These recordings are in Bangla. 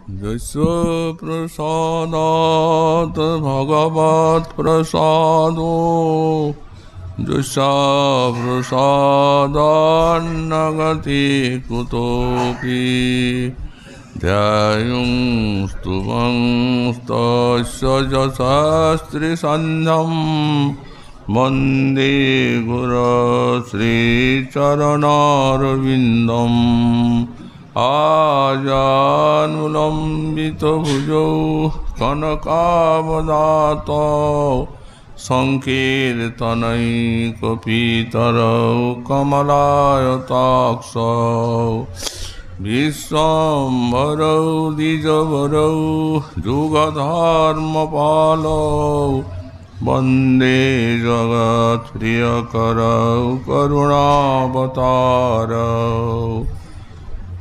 यस्य प्रसादात् भगवत् प्रसादो यस्य प्रसादान्नगति कुतोऽपि ध्यायुं स्तुवं तस्य यशस्त्रिसन्ध्यं वन्दे गुरो श्रीचरणारविन्दम् आजानुलम्बितभुजौ कनकावदातौ संकीर्तनैकपितरौ कमलायताक्षौ विश्वम्भरौ द्विजवरौ जुगधर्मपालौ वन्दे जगत्प्रियकरौ करुणावतारौ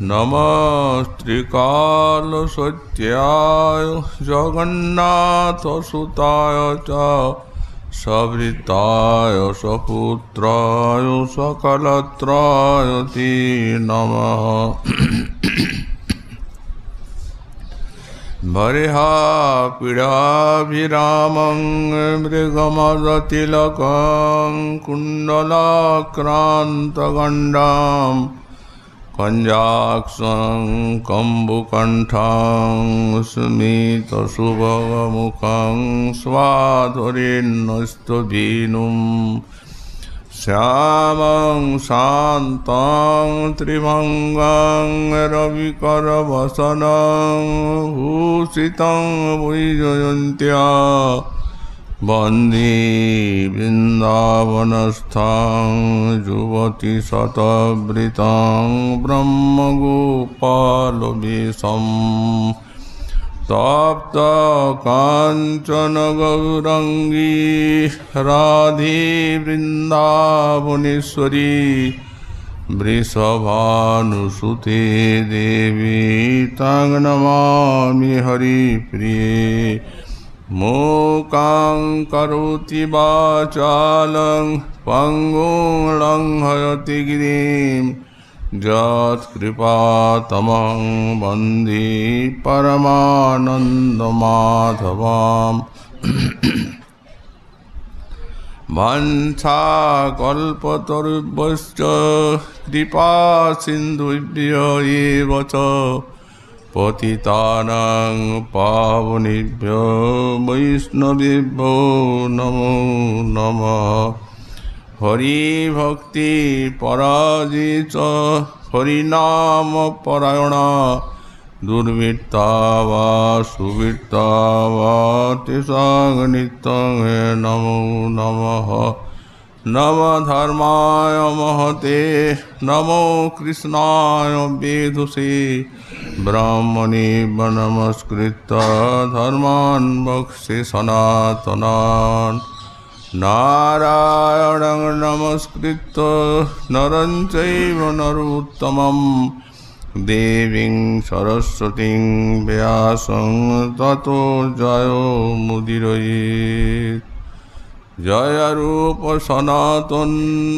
नमस्त्रिकालसत्याय जगन्नाथसुताय च सवृताय सपुत्राय सकलत्राय ते नमः। बर्हापीडाभिरामं मृगमदतिलकं कुण्डलाक्रान्तगण्डाम् कञ्जाक्षं कम्बुकण्ठं स्मितसुभगमुखं स्वाधुरेन्नस्तभीनुं श्यामं शान्तं त्रिभङ्गं रविकरवसनं भूषितं वैजयन्त्या वन्दे वृन्दावनस्थां युवतिशतवृतां ब्रह्मगोपालवेशं तप्तकाञ्चन गौराङ्गी राधे वृन्दावनेश्वरी वृषभानुसुते देवी तां नमामि हरिप्रिये। मूकां करोति वाचालं पङ्गुं लङ्घयति गिरिं यत्कृपातमं वन्दे परमानन्दमाधवम्। वाञ्छाकल्पतरुभ्यश्च कृपासिन्धुभ्य एव च पतितानां पावनेभ्यो वैष्णवेभ्यो नमो नमः। हरिभक्ति पराजित हरिनामपरायणा दुर्वृत्ता वा सुवृत्ता वा तेषां नित्यं नमो नमः। नमः धर्माय महते नमो कृष्णाय वेधुषे ब्राह्मणे नमस्कृत्य धर्मान् वक्ष्ये सनातनान् नारायणं नमस्कृत्य नरं चैव नरोत्तमं देवीं सरस्वतीं व्यासं ततो जयो मुदीरयेत्। जय रूप सनातन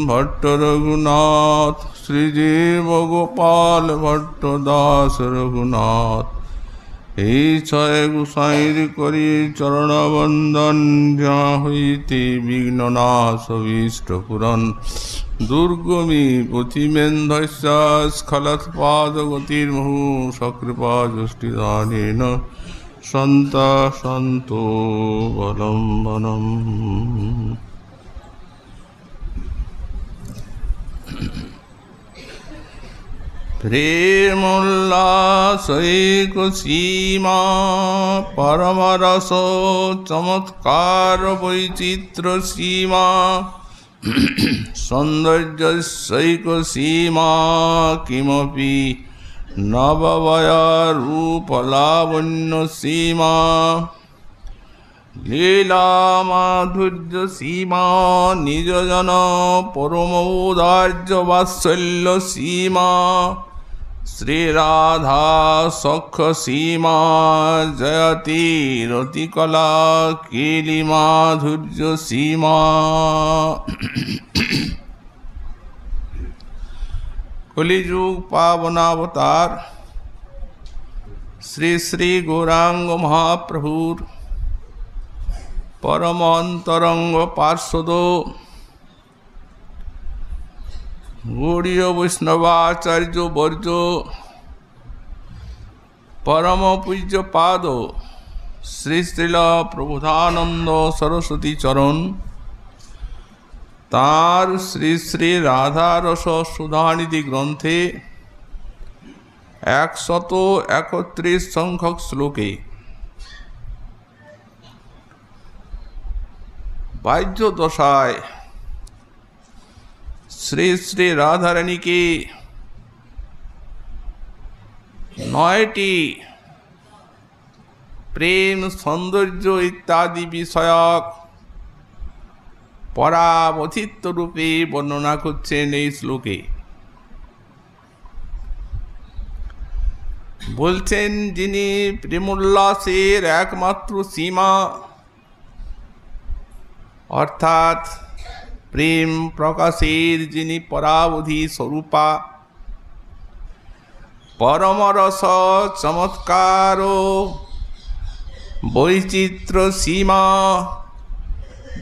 भट्ट रघुनाथ श्रीजीव गोपाल भट्ट दास रघुनाथ छय गुसाईर करी चरण वंदन जहाँ हईते विघ्ननाश भीष्ट पुरन दुर्गमी पुथिमेन्धस्य स्खलत्पादगतिर्मुहु सकृपा जुष्टिदानेन सन्ता सन्तो बलम्बनम्। प्रेमोल्लासैक सीमा परमरसो चमत्कार वैचित्र सीमा सौन्दर्यसैक सीमा किमपि नववया रूपलावण्य सीमा लीला माधुर्य सीमा निजजन परमोदार्य वात्सल्य सीमा श्रीराधा सख सीमा जयति रतिकला केली माधुर्य सीमा। कलिजुग पावनावतार শ্রী শ্রী গৌরাঙ্গ মহাপ্রভুর পরম অন্তরঙ্গ পার্শ্বদ গৌড়ীয় বৈষ্ণবাচার্য বর্য পরম পূজ্য পাদ শ্রী শ্রীল প্রবোধানন্দ সরস্বতী চরণ তাঁর শ্রী শ্রী রাধারস সুধানিধি গ্রন্থে 131 সংখ্যক শ্লোকে বাহ্য দশায় শ্রী শ্রী রাধারানীকে 9টি প্রেম সৌন্দর্য ইত্যাদি বিষয়ক পরাবধিত্ব রূপে বর্ণনা করছেন এই শ্লোকে। বলছেন যিনি প্রেমোল্লাসের একমাত্র সীমা অর্থাৎ প্রেম প্রকাশের যিনি পরাবধি স্বরূপা, পরমরস চমৎকার বৈচিত্র্য সীমা,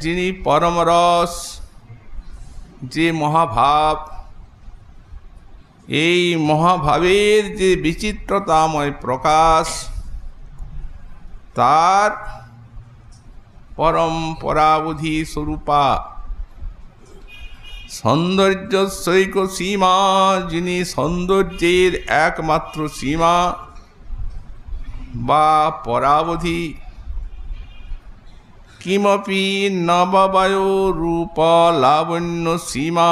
যিনি পরমরস যে মহাভাব, এই মহাভাবের যে বিচিত্রতাময় প্রকাশ, তার পরম পরাবধি স্বরূপা, সৌন্দর্যস্যৈক সীমা, যিনি সৌন্দর্যের একমাত্র সীমা বা পরাবধি, কিমপি নববায় রূপ লাবণ্য সীমা,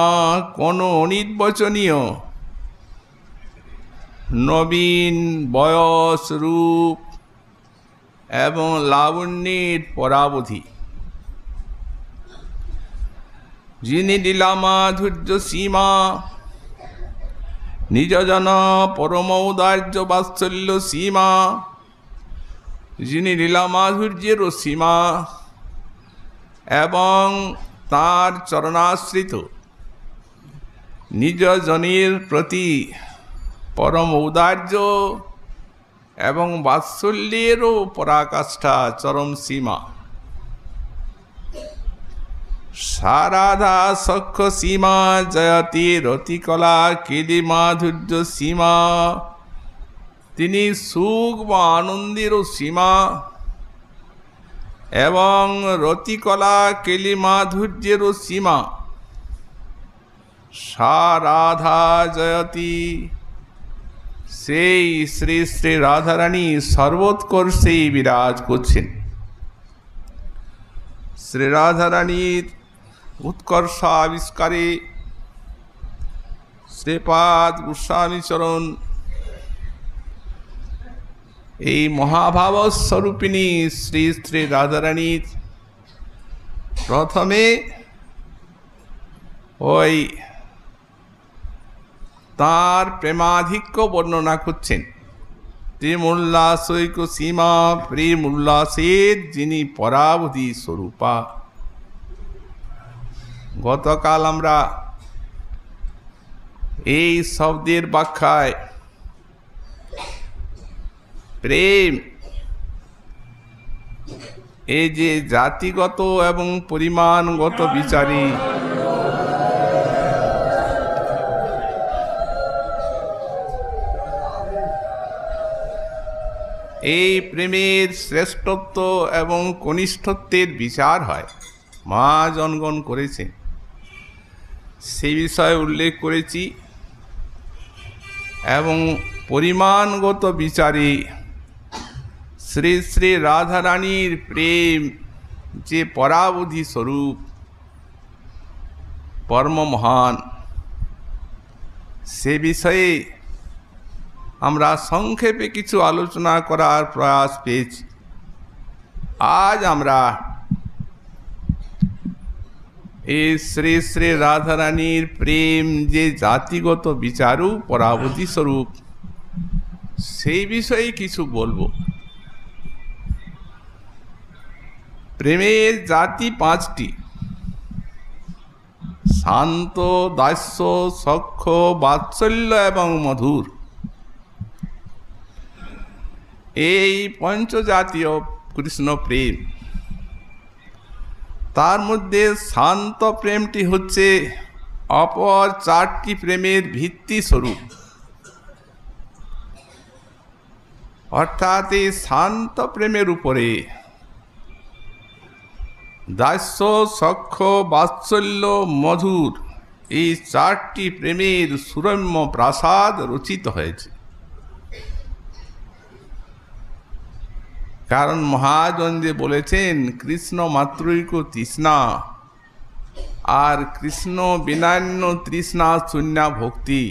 কোন অনির্বচনীয় নবীন বয়স রূপ এবং লাবণ্যের পরাবধি, যিনি লীলা মাধুর্য সীমা, নিজজন পরমৌদার্য বাৎসল্য সীমা, যিনি লীলা মাধুর্যেরও সীমা এবং তাঁর চরণাশ্রিত নিজজনের প্রতি পরম ঔদার্য এবং বাৎসল্যেরও পরাকাষ্ঠা চরম সীমা, সারাধা সখ্য সীমা, জয়তি রতিকলা কেলি মাধুর্য সীমা, তিনি সুখ বা আনন্দেরও সীমা এবং রতিকলা কেলি মাধুর্যেরও সীমা, সারাধা জয়তি, সেই শ্রী শ্রী রাধারানী সর্বোৎকর্ষেই বিরাজ করছেন। শ্রী রাধারানীর উৎকর্ষ আবিষ্কারে শ্রীপাদ গোস্বামী চরণ এই মহাভাবস্বরূপিণী শ্রী শ্রী রাধারানীর প্রথমে ওই তাঁর প্রেমাধিক্য বর্ণনা করছেন। প্রেম উল্লাসৈক সীমা, প্রেম উল্লাসের যিনি পরাবধি স্বরূপা। গতকাল আমরা এই শব্দের ব্যাখ্যায় প্রেম এই যে জাতিগত এবং পরিমাণগত বিচারে এই প্রেমের শ্রেষ্ঠত্ব এবং কনিষ্ঠত্বের বিচার হয়, মা জনগণ করেছেন, সেই বিষয়ে উল্লেখ করেছি। এবং পরিমাণগত বিচারে শ্রী শ্রী রাধারানীর প্রেম যে পরাবধি স্বরূপ, পরম মহান, সে বিষয়ে আমরা সংক্ষেপে কিছু আলোচনা করার প্রয়াস পেয়েছি। আজ আমরা এই শ্রী শ্রী রাধারানীর প্রেম যে জাতিগত বিচারু পরাবধি স্বরূপ, সেই বিষয়ে কিছু বলবো। প্রেমের জাতি 5টি: শান্ত, দাস্য, সখ্য, বাৎসল্য এবং মধুর। এই পঞ্চজাতীয় কৃষ্ণ প্রেম, তার মধ্যে শান্ত প্রেমটি হচ্ছে অপর চারটি প্রেমের ভিত্তি স্বরূপ। অর্থাৎ এই শান্ত প্রেমের উপরে দাস্য, সখ্য, বাৎসল্য, মধুর এই চারটি প্রেমের সুরম্য প্রাসাদ রচিত হয়েছে। কারণ মহাজন যে বলেছেন কৃষ্ণ মাত্রৈক তৃষ্ণা, আর কৃষ্ণ বিনান্য তৃষ্ণা শূন্যা ভক্তি,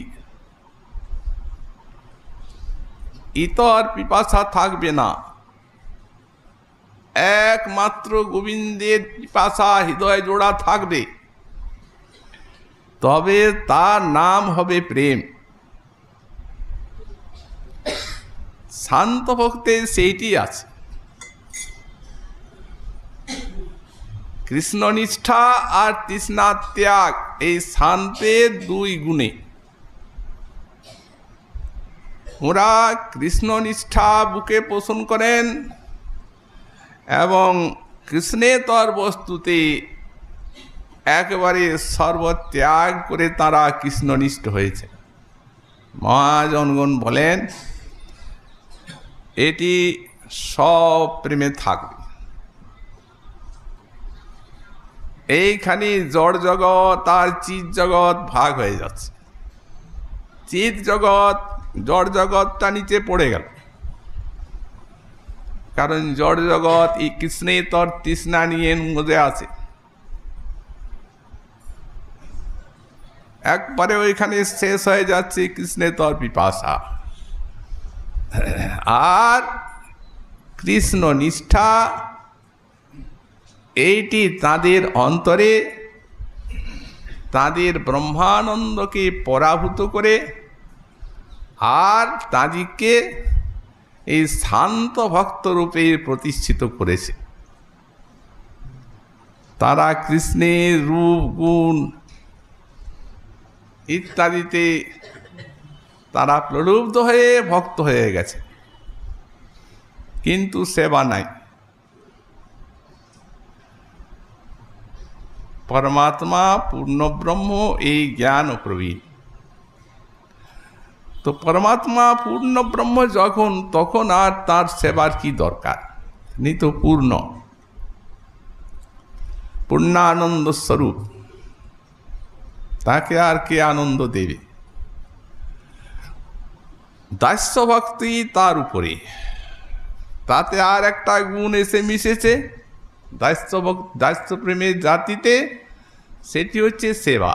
ইতর পিপাসা থাকবে না, একমাত্র গোবিন্দের পিপাসা হৃদয় জোড়া থাকবে, তবে তার নাম হবে প্রেম। শান্ত ভক্তের সেইটি আছে। কৃষ্ণনিষ্ঠা আর তৃষ্ণা ত্যাগ এই শান্তের দুই গুণে। ওরা কৃষ্ণনিষ্ঠা বুকে পোষণ করেন এবং কৃষ্ণেতর বস্তুতে একেবারে সর্বত্যাগ করে তারা কৃষ্ণনিষ্ঠ হয়েছে। মহাজনগণ বলেন এটি সব প্রেমে থাকবে। এইখানে জড় জগৎ আর চিৎ জগৎ ভাগ হয়ে যাচ্ছে। চিৎ জগৎ, জড় জগৎটা নিচে পড়ে গেল, কারণ জড় জগৎ এই কৃষ্ণেতর তৃষ্ণা নিয়ে মধ্যে আছে। একবারে ওইখানে শেষ হয়ে যাচ্ছে কৃষ্ণেতর পিপাসা। আর কৃষ্ণ নিষ্ঠা এইটি তাদের অন্তরে তাদের ব্রহ্মানন্দকে পরাভূত করে আর তাদেরকে এই শান্ত ভক্ত রূপে প্রতিষ্ঠিত করেছে। তারা কৃষ্ণের রূপ, গুণ ইত্যাদিতে তারা প্রলুব্ধ হয়ে ভক্ত হয়ে গেছে, কিন্তু সেবা নাই। পরমাত্মা পূর্ণব্রহ্ম এই জ্ঞান প্রবীণ। তো পরমাত্মা পূর্ণব্রহ্ম যখন, তখন আর তার সেবার কি দরকার? তিনি তো পূর্ণ, পূর্ণানন্দ স্বরূপ, তাকে আর কে আনন্দ দেবে? দাস্য ভক্তি তার উপরে, তাতে আর একটা গুণ এসে মিশেছে দাস্য প্রেমের জাতিতে, সেটি হচ্ছে সেবা।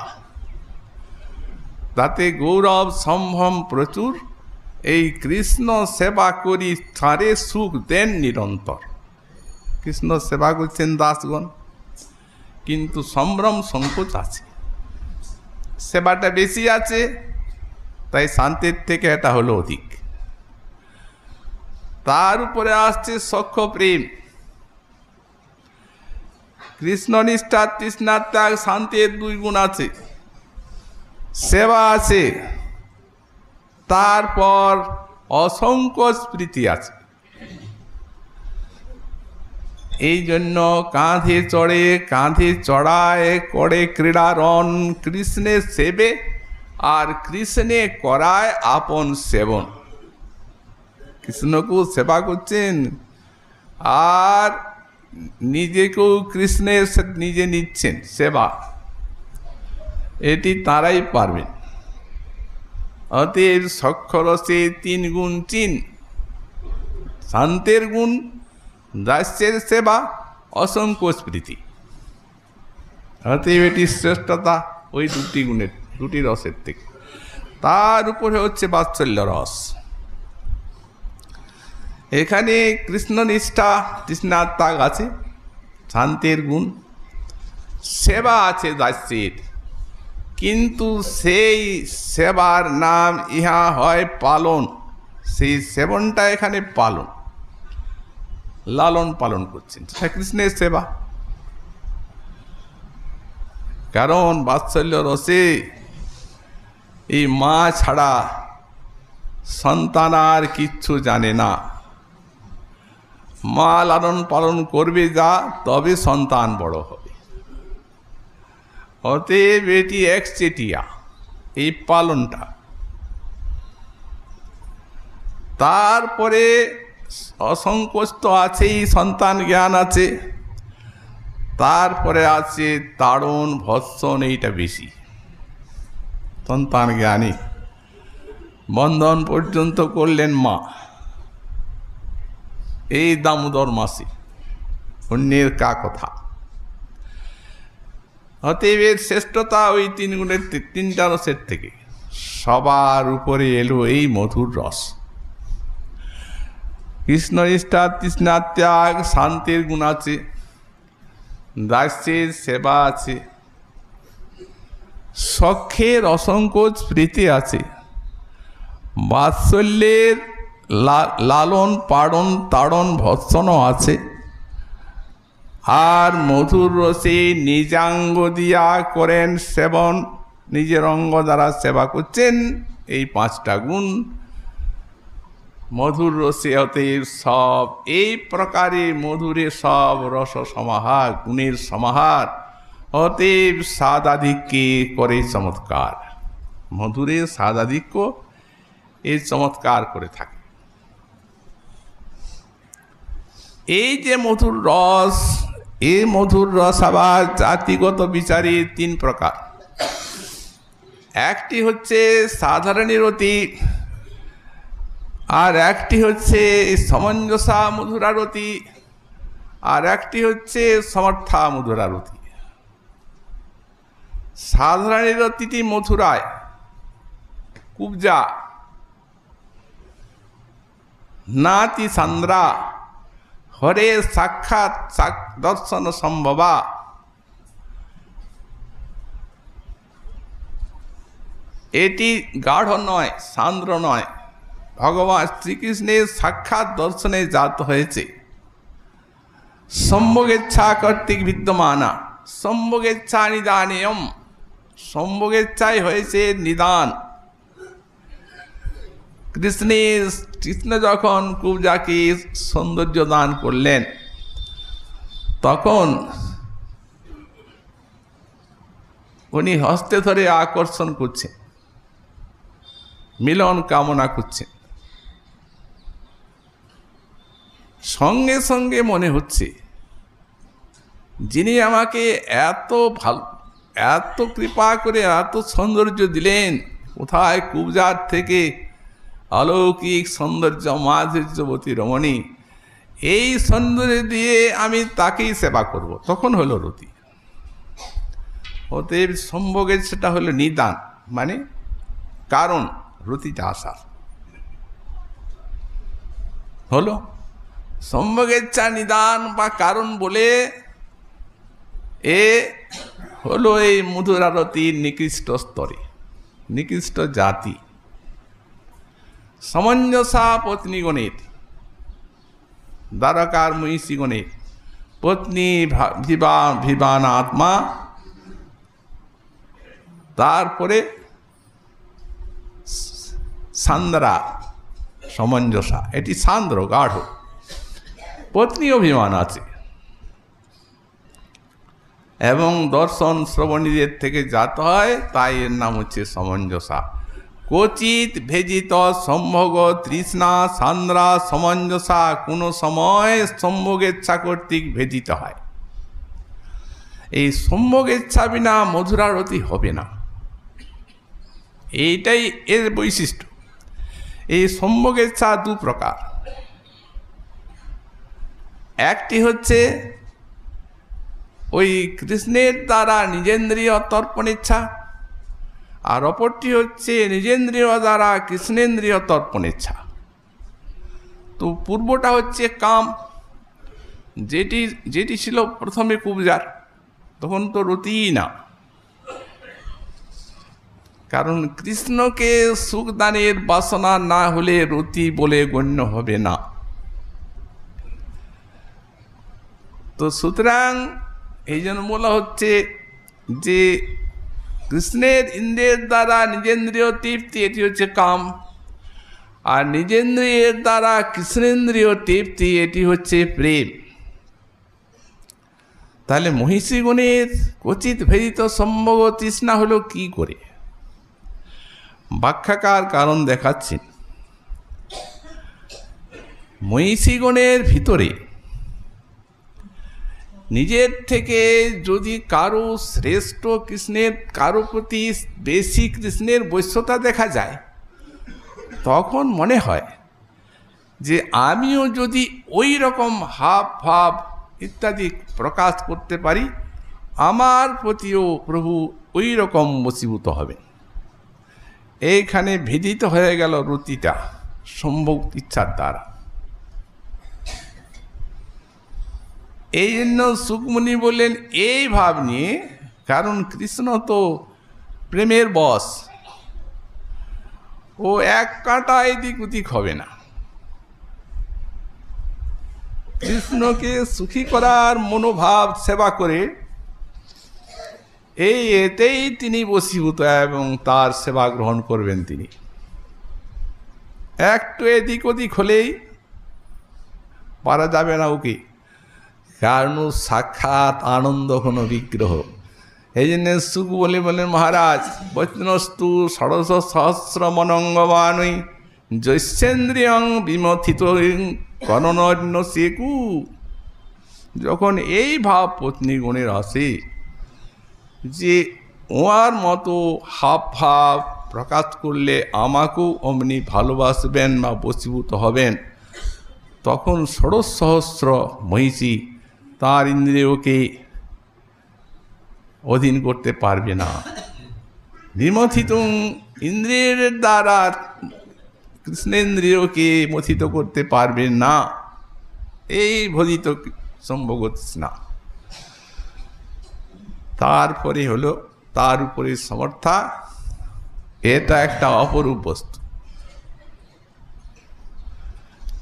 তাতে গৌরব সম্ভ্রম প্রচুর। এই কৃষ্ণ সেবা করি তারে সুখ দেন নিরন্তর। কৃষ্ণ সেবা করছেন দাসগণ, কিন্তু সম্ভ্রম সংকোচ আছে, সেবাটা বেশি আছে, তাই শান্তির থেকে এটা হলো অধিক। তার উপরে আসছে সখ্য প্রেম। কৃষ্ণ নিষ্ঠা, তৃষ্ণা ত্যাগ, শান্তির দুই গুণ আছে, সেবা আছে, তারপর অসংখ্য স্মৃতি আছে। এই জন্য কাঁধে চড়ে, কাঁধে চড়ায় করে ক্রীড়ারণ, কৃষ্ণের সেবে আর কৃষ্ণে করায় আপন সেবন। কৃষ্ণকেও সেবা করছেন আর নিজেকেও কৃষ্ণের নিজে নিচ্ছেন সেবা। এটি তারাই পারবেন। অতএব সখ্যরসে তিন গুণ চিন: শান্তের গুণ, দাস্যের সেবা, অসংখ্য স্মৃতি। অতএব এটি শ্রেষ্ঠতা ওই দুটি গুণের, দুটি রসের থেকে। তার উপরে হচ্ছে বাৎসল্য রস। এখানে কৃষ্ণ নিষ্ঠা, তৃষ্ণা ত্যাগ আছে, শান্তির গুণ, সেবা আছে দাস্যের, কিন্তু সেই সেবার নাম ইহা হয় পালন। সেই সেবনটা এখানে পালন, লালন পালন করছেন, সেটা কৃষ্ণের সেবা। কারণ বাৎসল্য রসে এই মা ছাড়া সন্তান আর কিচ্ছু জানে না। মা লালন পালন করবে যা, তবে সন্তান বড় হবে। অতএব এটি একচেটিয়া এই পালনটা। তারপরে অসংকোচ তো আছেই, সন্তান জ্ঞান আছে, তারপরে আছে তাড়ন ভৎসন, এইটা বেশি। সন্তান জ্ঞানী বন্ধন পর্যন্ত করলেন মা এই দামোদর মাসে, অন্যের কা কথা। অতএব এর শ্রেষ্ঠতা ওই তিন গুণের তিনটা রসের থেকে সবার উপরে এলো এই মধুর রস। কৃষ্ণ নিষ্ঠা, তৃষ্ণা ত্যাগ, শান্তির গুণ আছে, দাস্যের সেবা আছে, সখ্যের অসংকোচ প্রীতি আছে, বাৎসল্যের লালন পালন তাড়ন ভৎসনও আছে, আর মধুর রসে নিজাঙ্গ দিয়া করেন সেবন, নিজের অঙ্গ দ্বারা সেবা করছেন। এই পাঁচটা গুণ মধুর রসে। অতএব সব এই প্রকারে মধুরে সব রস সমাহার, গুণের সমাহার। অতএব স্বাদাধিক্যে করে চমৎকার। মধুরে স্বাদাধিক্য এই চমৎকার করে থাকে। এই যে মধুর রস, এই মধুর রস আবার জাতিগত বিচারে তিন প্রকার। একটি হচ্ছে সাধারণী রতি, আর একটি হচ্ছে সমঞ্জসা মধুরারতি, আর একটি হচ্ছে সমর্থা মধুরারতি। সাধারণ রতিটি মথুরায় কুবজা নাতি সান্দ্রা হরে সাক্ষাৎ দর্শন সম্ভবা। এটি গাঢ় নয়, সান্দ্র নয়, ভগবান শ্রীকৃষ্ণের সাক্ষাৎ দর্শনে জাত হয়েছে। সম্ভোগেচ্ছা কর্তৃক বিদ্যমানা, সম্ভোগেচ্ছা নিদানেয়ম, সম্ভোগেচ্ছাই হয়েছে নিদান। কৃষ্ণ যখন কুবজাকে সৌন্দর্য দান করলেন, তখন উনি হস্তে ধরে আকর্ষণ করছেন, মিলন কামনা করছেন। সঙ্গে সঙ্গে মনে হচ্ছে যিনি আমাকে এত ভালো, এত কৃপা করে এত সৌন্দর্য দিলেন, কোথায় কুবজার থেকে অলৌকিক সৌন্দর্য মাধুর্যবতী রমণী, এই সৌন্দর্য দিয়ে আমি তাকেই সেবা করব। তখন হলো রতি। অতএব সম্ভোগের সেটা হলো নিদান, মানে কারণ রতিটা আসার হলো সম্ভোগেচ্ছা নিদান বা কারণ বলে এ হলো এই মধুরারতির নিকৃষ্ট স্তরে, নিকৃষ্ট জাতি। সমঞ্জসা পত্নীগণের, দ্বারকার মহিষীগণের পত্নী ভিবান আত্মা, তারপরে সান্দ্রা সমঞ্জসা, এটি সান্দ্র গাঢ়, পত্নী অভিমান আছে, এবং দর্শন শ্রবণীদের থেকে জাত হয়, তাই এর নাম হচ্ছে সমঞ্জসা। কচিত ভেজিত সম্ভোগ তৃষ্ণা সান্দ্রা সমঞ্জসা কোনো সময় সম্ভোগেচ্ছা কর্তৃক ভেজিত হয়। এই সম্ভোগেচ্ছা বিনা মধুরারতি হবে না, এইটাই এর বৈশিষ্ট্য। এই সম্ভোগেচ্ছা দু প্রকার, একটি হচ্ছে ওই কৃষ্ণের দ্বারা নিজেন্দ্রিয় তর্পণ ইচ্ছা, আর অপরটি হচ্ছে নিজেন্দ্রিয় দ্বারা কৃষ্ণেন্দ্রিয় তর্পণ ইচ্ছা। তো পূর্বটা হচ্ছে কাম, যেটি ছিল প্রথমে কুবজার, তখন তো রতিই না, কারণ কৃষ্ণকে সুখদানের বাসনা না হলে রতি বলে গণ্য হবে না। তো সুতরাং এই জন্য বলা হচ্ছে যে কৃষ্ণের ইন্দ্রিয়ের দ্বারা নিজেন্দ্রিয় তৃপ্তি, এটি হচ্ছে কাম, আর নিজেন্দ্রিয়ের দ্বারা কৃষ্ণেন্দ্রিয় তৃপ্তি, এটি হচ্ছে প্রেম। তাহলে মহিষীগণের কচিত ভেদিত সম্ভোগ তৃষ্ণা হলো কি করে? ব্যাখ্যাকার কারণ দেখাচ্ছেন। মহিষীগণের ভিতরে নিজের থেকে যদি কারো শ্রেষ্ঠ কৃষ্ণের, কারো প্রতি বেশি কৃষ্ণের বৈশ্যতা দেখা যায়, তখন মনে হয় যে আমিও যদি ওই রকম হাব ভাব ইত্যাদি প্রকাশ করতে পারি, আমার প্রতিও প্রভু ওই রকম বশীভূত হবেন। এইখানে ভেদিত হয়ে গেল রতিটা সম্ভোগ ইচ্ছার দ্বারা। এই জন্য সুকমুনি বললেন এই ভাব নিয়ে, কারণ কৃষ্ণ তো প্রেমের বশ, ও এক কাঁটা এদিক ওদিক হবে না। কৃষ্ণকে সুখী করার মনোভাব সেবা করে এই এতেই তিনি বশীভূত এবং তার সেবা গ্রহণ করবেন তিনি। একটু এদিক ওদিক হলেই পারা যাবে না ওকে, কারণ সাক্ষাৎ আনন্দ ঘন বিগ্রহ। এই জন্য সুখ বলেন মহারাজ, বৈষ্ণস্তু ষড়শ সহস্র মনঙ্গবানই জৈষ্যেন্দ্রিয়ং বিমথিত করণন্য সেকু। যখন এই ভাব পত্নী গণের আসে যে ওয়ার মতো হাব ভাব প্রকাশ করলে আমাকেও অমনি ভালোবাসবেন বা বশীভূত হবেন, তখন ষোড়শ সহস্র মহিষী তার ইন্দ্রিয়কে অধীন করতে পারবে না। বিমথিত ইন্দ্রিয়ের দ্বারা কৃষ্ণেন্দ্রিয়কে মথিত করতে পারবে না। এই ভজিত সম্ভোগ তৃষ্ণা। তারপরে হলো তার উপরে সমর্থা। এটা একটা অপরূপ বস্তু।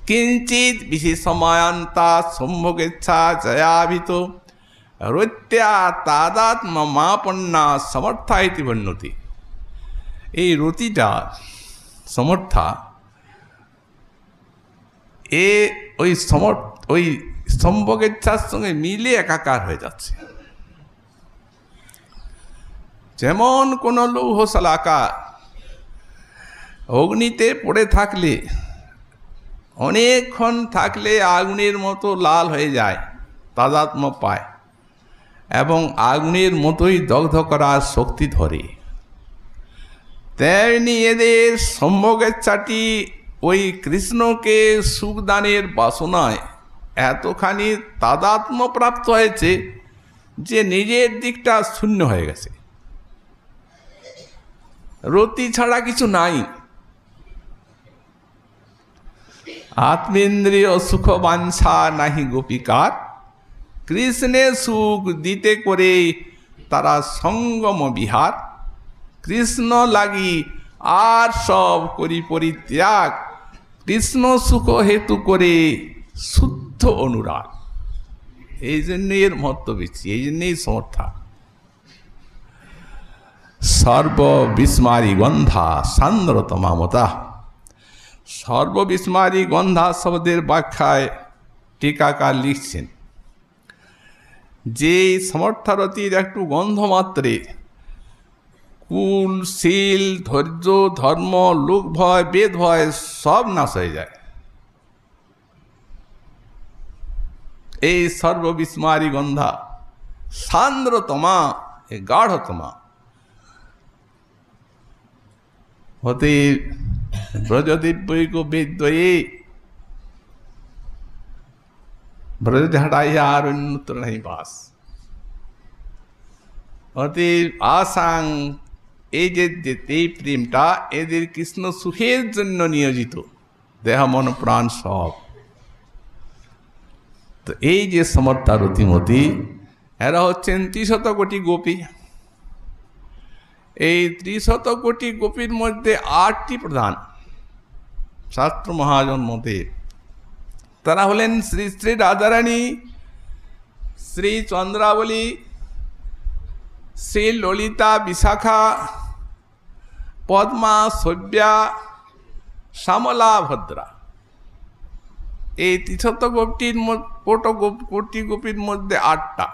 কিঞ্চিত বিশেষময়ান্তা সম্ভোগেচ্ছা জয়াভিত রত্যা তাদাত্মাপন্না সমর্থা ইতি বর্ণতি। এই রতিটা সমর্থা ওই সম্ভোগেচ্ছার সঙ্গে মিলে একাকার হয়ে যাচ্ছে। যেমন কোনো লৌহ শলাকা অগ্নিতে পড়ে থাকলে, অনেকক্ষণ থাকলে আগুনের মতো লাল হয়ে যায়, তাদাত্ম্য পায় এবং আগুনের মতোই দগ্ধ করার শক্তি ধরে। তেমনি এদের সম্ভোগেচ্ছাটি ওই কৃষ্ণকে সুখদানের বাসনায় এতখানি তাদাত্ম্য প্রাপ্ত হয়েছে যে নিজের দিকটা শূন্য হয়ে গেছে। রতি ছাড়া কিছু নাই। আত্মেন্দ্রিয় সুখ বাঞ্ছা নাহি গোপিকার, কৃষ্ণের সুখ দিতে করে তারা সঙ্গম বিহার। কৃষ্ণ লাগি আর সব করি পরিত্যাগ, কৃষ্ণ সুখ হেতু করে শুদ্ধ অনুরাগ। এই জন্য এর মহত্ব বেশি, এই জন্যই সমর্থা। সর্ববিস্মারী গন্ধা সান্দ্রতমা মতা। সর্ববিস্মারী গন্ধা শব্দের ব্যাখ্যায় টিকাকার লিখছেন যে সমর্থারতির একটু গন্ধ মাত্রে কুল, শীল, ধৈর্য, ধর্ম, লোক ভয়, বেদ ভয় সব নাশ হয়ে যায়। এই সর্ববিস্মারী গন্ধা সান্দ্রতমা, গাঢ়তমা হতে ব্রজদিব্যৈক বেদ্বয়ে ব্রজ ঝাড়াইয়া আর অন্যত্র নাই বাস। অতএব আসাং, এই যে এই প্রেমটা এদের কৃষ্ণ সুখের জন্য নিয়োজিত, দেহ মন প্রাণ সব। তো এই যে সমর্থা রতিমতী, এরা হচ্ছেন ৩০০ কোটি গোপী। এই ৩০০ কোটি গোপীর মধ্যে ৮টি প্রধান শাস্ত্র মহাজন মতে। তারা হলেন শ্রী শ্রী রাধারানী, শ্রী চন্দ্রাবলী, শ্রী ললিতা, বিশাখা, পদ্মা, সব্যা, শ্যামলা ভদ্রা, এই 300 কোটি গোপীর মধ্যে 8টা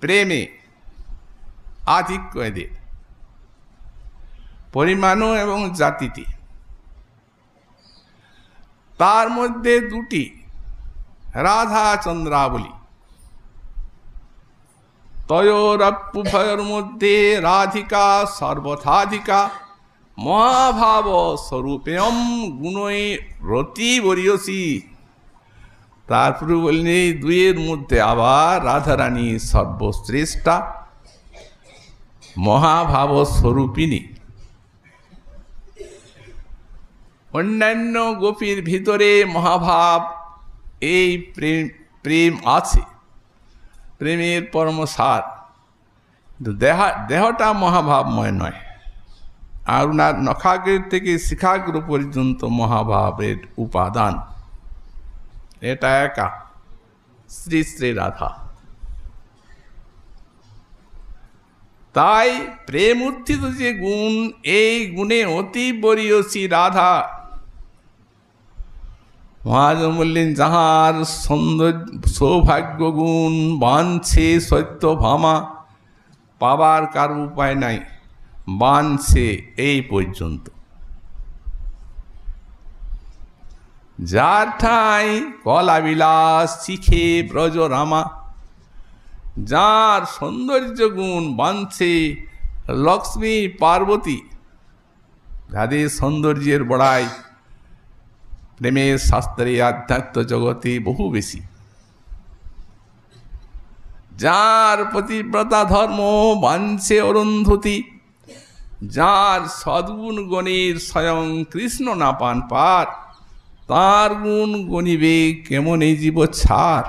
প্রেমে আধিক্য এদের, পরিমাণও এবং জাতিতে। তার মধ্যে 2টি রাধা চন্দ্রাবলী। তয়োরপ্যুভয়ের মধ্যে রাধিকা সর্বথাধিকা মহাভাব স্বরূপেয়ম গুণই রতি বরিয়সী। তারপরে বললেন এই 2-এর মধ্যে আবার রাধারানী সর্বশ্রেষ্ঠা, মহাভাব স্বরূপিণী। অন্যান্য গোপীর ভিতরে মহাভাব এই প্রেম আছে, প্রেমের পরমসার, কিন্তু দেহটা মহাভাবময় নয়। আর ওনার নখাগ্র থেকে শিখাগ্র পর্যন্ত মহাভাবের উপাদান, এটা একা শ্রী শ্রী রাধা। তাই প্রেম উত্থিত যে গুণ, এই গুণে অতি বরিয়সী রাধা। মহাজন বললেন যাহার সৌভাগ্য গুণ বাঞ্ছে সত্য ভামা, পাবার কারো উপায় নাই, বাঞ্ছে এই পর্যন্ত। যার ঠাই কলা বিলাস শিখে ব্রজ রামা, যার সৌন্দর্য গুণ বাঞ্ছে লক্ষ্মী পার্বতী, যাদের সৌন্দর্যের বড়াই প্রেমের শাস্ত্রে আধ্যাত্ম জগতে বহু বেশি। যার পতিব্রতা ধর্ম বাঞ্ছে অরুন্ধতী, যার সদ্গুণ গণের স্বয়ং কৃষ্ণ না পান পার, তার গুণ গণিবে কেমন এই জীব ছাড়।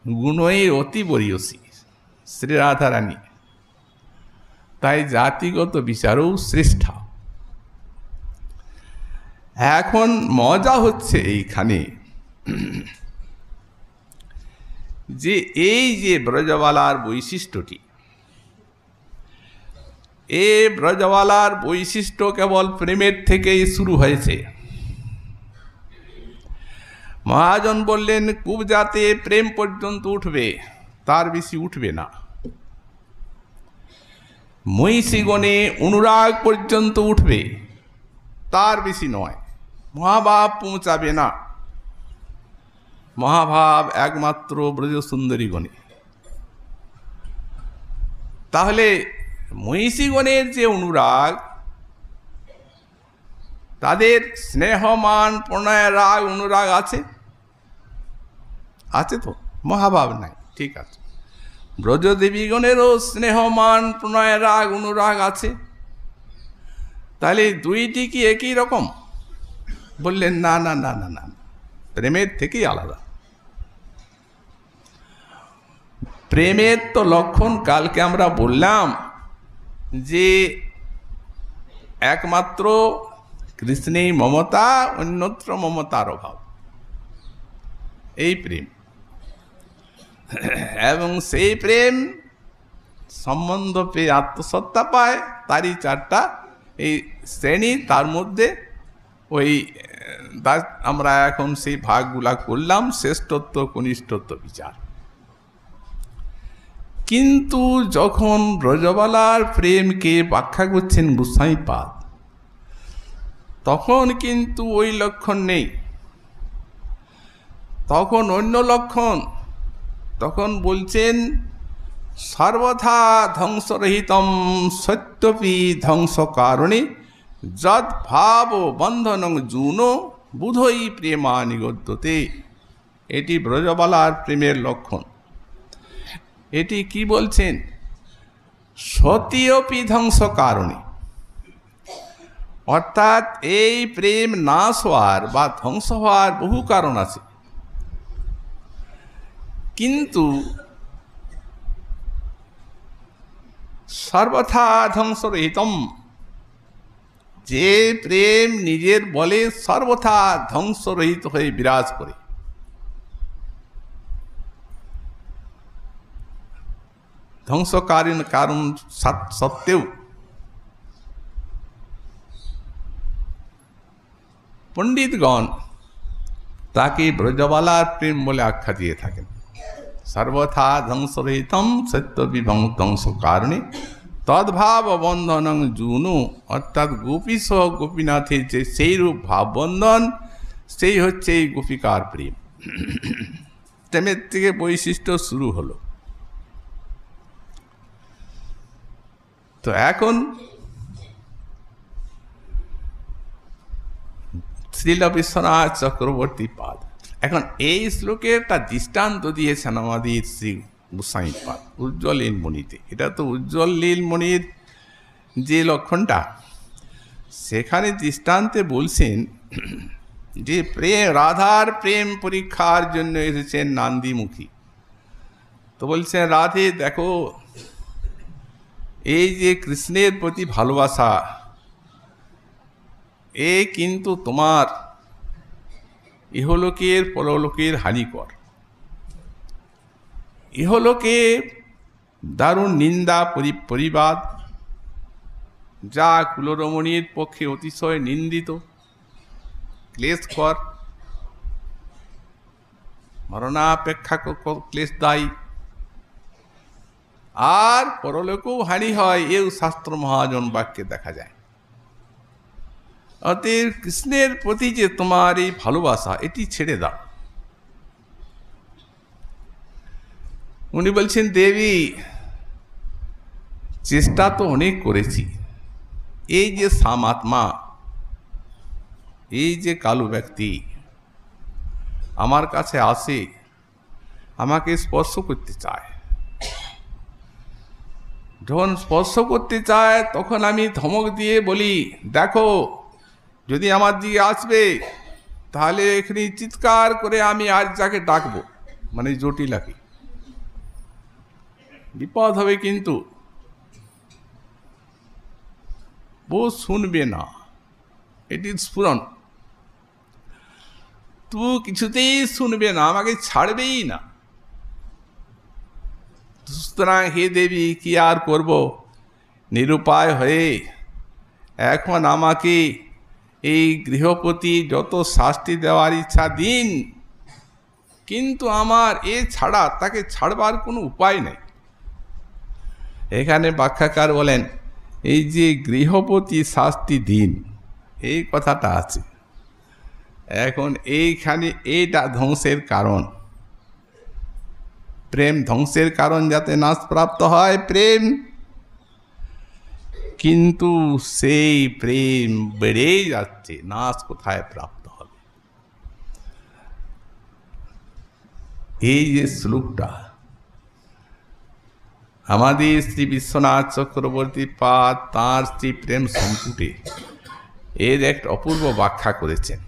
গুণই অতি বরিয়সী শ্রী রাধারানী, তাই জাতিগত বিচারও শ্রেষ্ঠ। এখন মজা হচ্ছে এইখানে যে এই যে ব্রজবালার বৈশিষ্ট্যটি, এই ব্রজবালার বৈশিষ্ট্য কেবল প্রেমের থেকেই শুরু হয়েছে। মহাজন বললেন কুবজাতে প্রেম পর্যন্ত উঠবে, তার বেশি উঠবে না। মহিষীগণে অনুরাগ পর্যন্ত উঠবে, তার বেশি নয়। মহাভাব পৌঁছাবে না, মহাভাব একমাত্র ব্রজসুন্দরীগণে। তাহলে মহিষীগণের যে অনুরাগ, তাদের স্নেহমান প্রণয় রাগ অনুরাগ আছে, আছে তো, মহাভাব নাই, ঠিক আছে। ব্রজদেবীগণেরও স্নেহমান প্রণয় রাগ অনুরাগ আছে। তাহলে 2টি কি একই রকম? বললেন না না না না না, প্রেমের থেকেই আলাদা। প্রেমের তো লক্ষণ কালকে আমরা বললাম যে একমাত্র কৃষ্ণেই মমতা, অন্যত্র মমতার অভাব, এই প্রেম। এবং সেই প্রেম সম্বন্ধ পেয়ে আত্মসত্তা পায়, তারই 4টা এই শ্রেণী। তার মধ্যে ওই আমরা এখন সেই ভাগগুলা করলাম, শ্রেষ্ঠত্ব কনিষ্ঠত্ব বিচার। কিন্তু যখন ব্রজবালার প্রেমকে ব্যাখ্যা করছেন গোসাইপাদ, তখন কিন্তু ওই লক্ষণ নেই, তখন অন্য লক্ষণ। তখন বলছেন সর্বথা ধ্বংসরহিতম সত্যপি ধ্বংস কারণে যদ ভাব বন্ধন জুন বুধই প্রেমা নিগদ্যতে। এটি ব্রজবালার প্রেমের লক্ষণ। এটি কি বলছেন? সতীয়পি ধ্বংস কারণে, অর্থাৎ এই প্রেম নাশ হওয়ার বা ধ্বংস হওয়ার বহু কারণ আছে, কিন্তু সর্বথা ধ্বংসরহিতম, যে প্রেম নিজের বলে সর্বথা ধ্বংসরহিত হয়ে বিরাজ করে, ধ্বংসকারী কারণ সত্ত্বেও পণ্ডিতগণ তাকে ব্রজবালার প্রেম বলে আখ্যা দিয়ে থাকেন। সর্বথা ধ্বংসরহিতম সত্য বিভং ধ্বংস কারণে তদ্ভাব বন্ধনং জুনু, অর্থাৎ গোপী সহ গোপীনাথের যে সেই রূপ ভাববন্ধন, সেই হচ্ছে এই গোপিকার প্রেম। প্রেমের থেকে বৈশিষ্ট্য শুরু হলো। তো এখন শ্রীল বিশ্বনাথ চক্রবর্তী পাদ এখন এই শ্লোকের একটা দৃষ্টান্ত দিয়েছেন আমাদের শ্রী গোসাই পাদ উজ্জ্বল লীলমণিতে। এটা তো উজ্জ্বল লীলমণির যে লক্ষণটা, সেখানে দৃষ্টান্তে বলছেন যে রাধার প্রেম পরীক্ষার জন্য এসেছেন নান্দিমুখী। তো বলছেন, রাধে দেখো, এই যে কৃষ্ণের প্রতি ভালোবাসা, এ কিন্তু তোমার ইহলোকের পরলোকের হানিকর। ইহলোকে দারুণ নিন্দা পরিবাদ, যা কুলরমণীর পক্ষে অতিশয় নিন্দিত, ক্লেশকর, মরণাপেক্ষা ক্লেশদায়ী, আর পরলোকেও হানি হয়, এও শাস্ত্র মহাজন বাক্যে দেখা যায়। অতএব কৃষ্ণের প্রতি যে তোমার এই ভালোবাসা, এটি ছেড়ে দাও। উনি বলছেন, দেবী, চেষ্টা তো অনেক করেছি। এই যে সামাত্মা, এই যে কালো ব্যক্তি আমার কাছে আসে, আমাকে স্পর্শ করতে চায়। যখন স্পর্শ করতে চায়, তখন আমি ধমক দিয়ে বলি, দেখো, যদি আমার দিকে আসবে তাহলে এখানে চিৎকার করে আমি আর যাকে ডাকবো, মানে জটিলাকে, বিপদ হবে। কিন্তু ও শুনবে না, এটি স্ফুরণ। তুই কিছুতেই শুনবে না, আমাকে ছাড়বেই না। সুতরাং হে দেবী, কি আর করব, নিরুপায় হয়ে এখন আমাকে এই গৃহপতি যত শাস্তি দেওয়ার ইচ্ছা দিন, কিন্তু আমার এ ছাড়া তাকে ছাড়বার কোনো উপায় নেই। এখানে ব্যাখ্যাকার বলেন, এই যে গৃহপতি শাস্তি দিন, এই কথাটা আছে। এখন এইখানে এইটা ধ্বংসের কারণ, প্রেম ধ্বংসের কারণ, যাতে নাশ প্রাপ্ত হয় প্রেম, কিন্তু সেই প্রেম বেড়েই যাচ্ছে, নাশ কোথায় প্রাপ্ত হবে? এই যে শ্লোকটা আমাদের শ্রী বিশ্বনাথ চক্রবর্তী পাদ তাঁর শ্রী প্রেম সম্পুটে এর এক অপূর্ব ব্যাখ্যা করেছেন।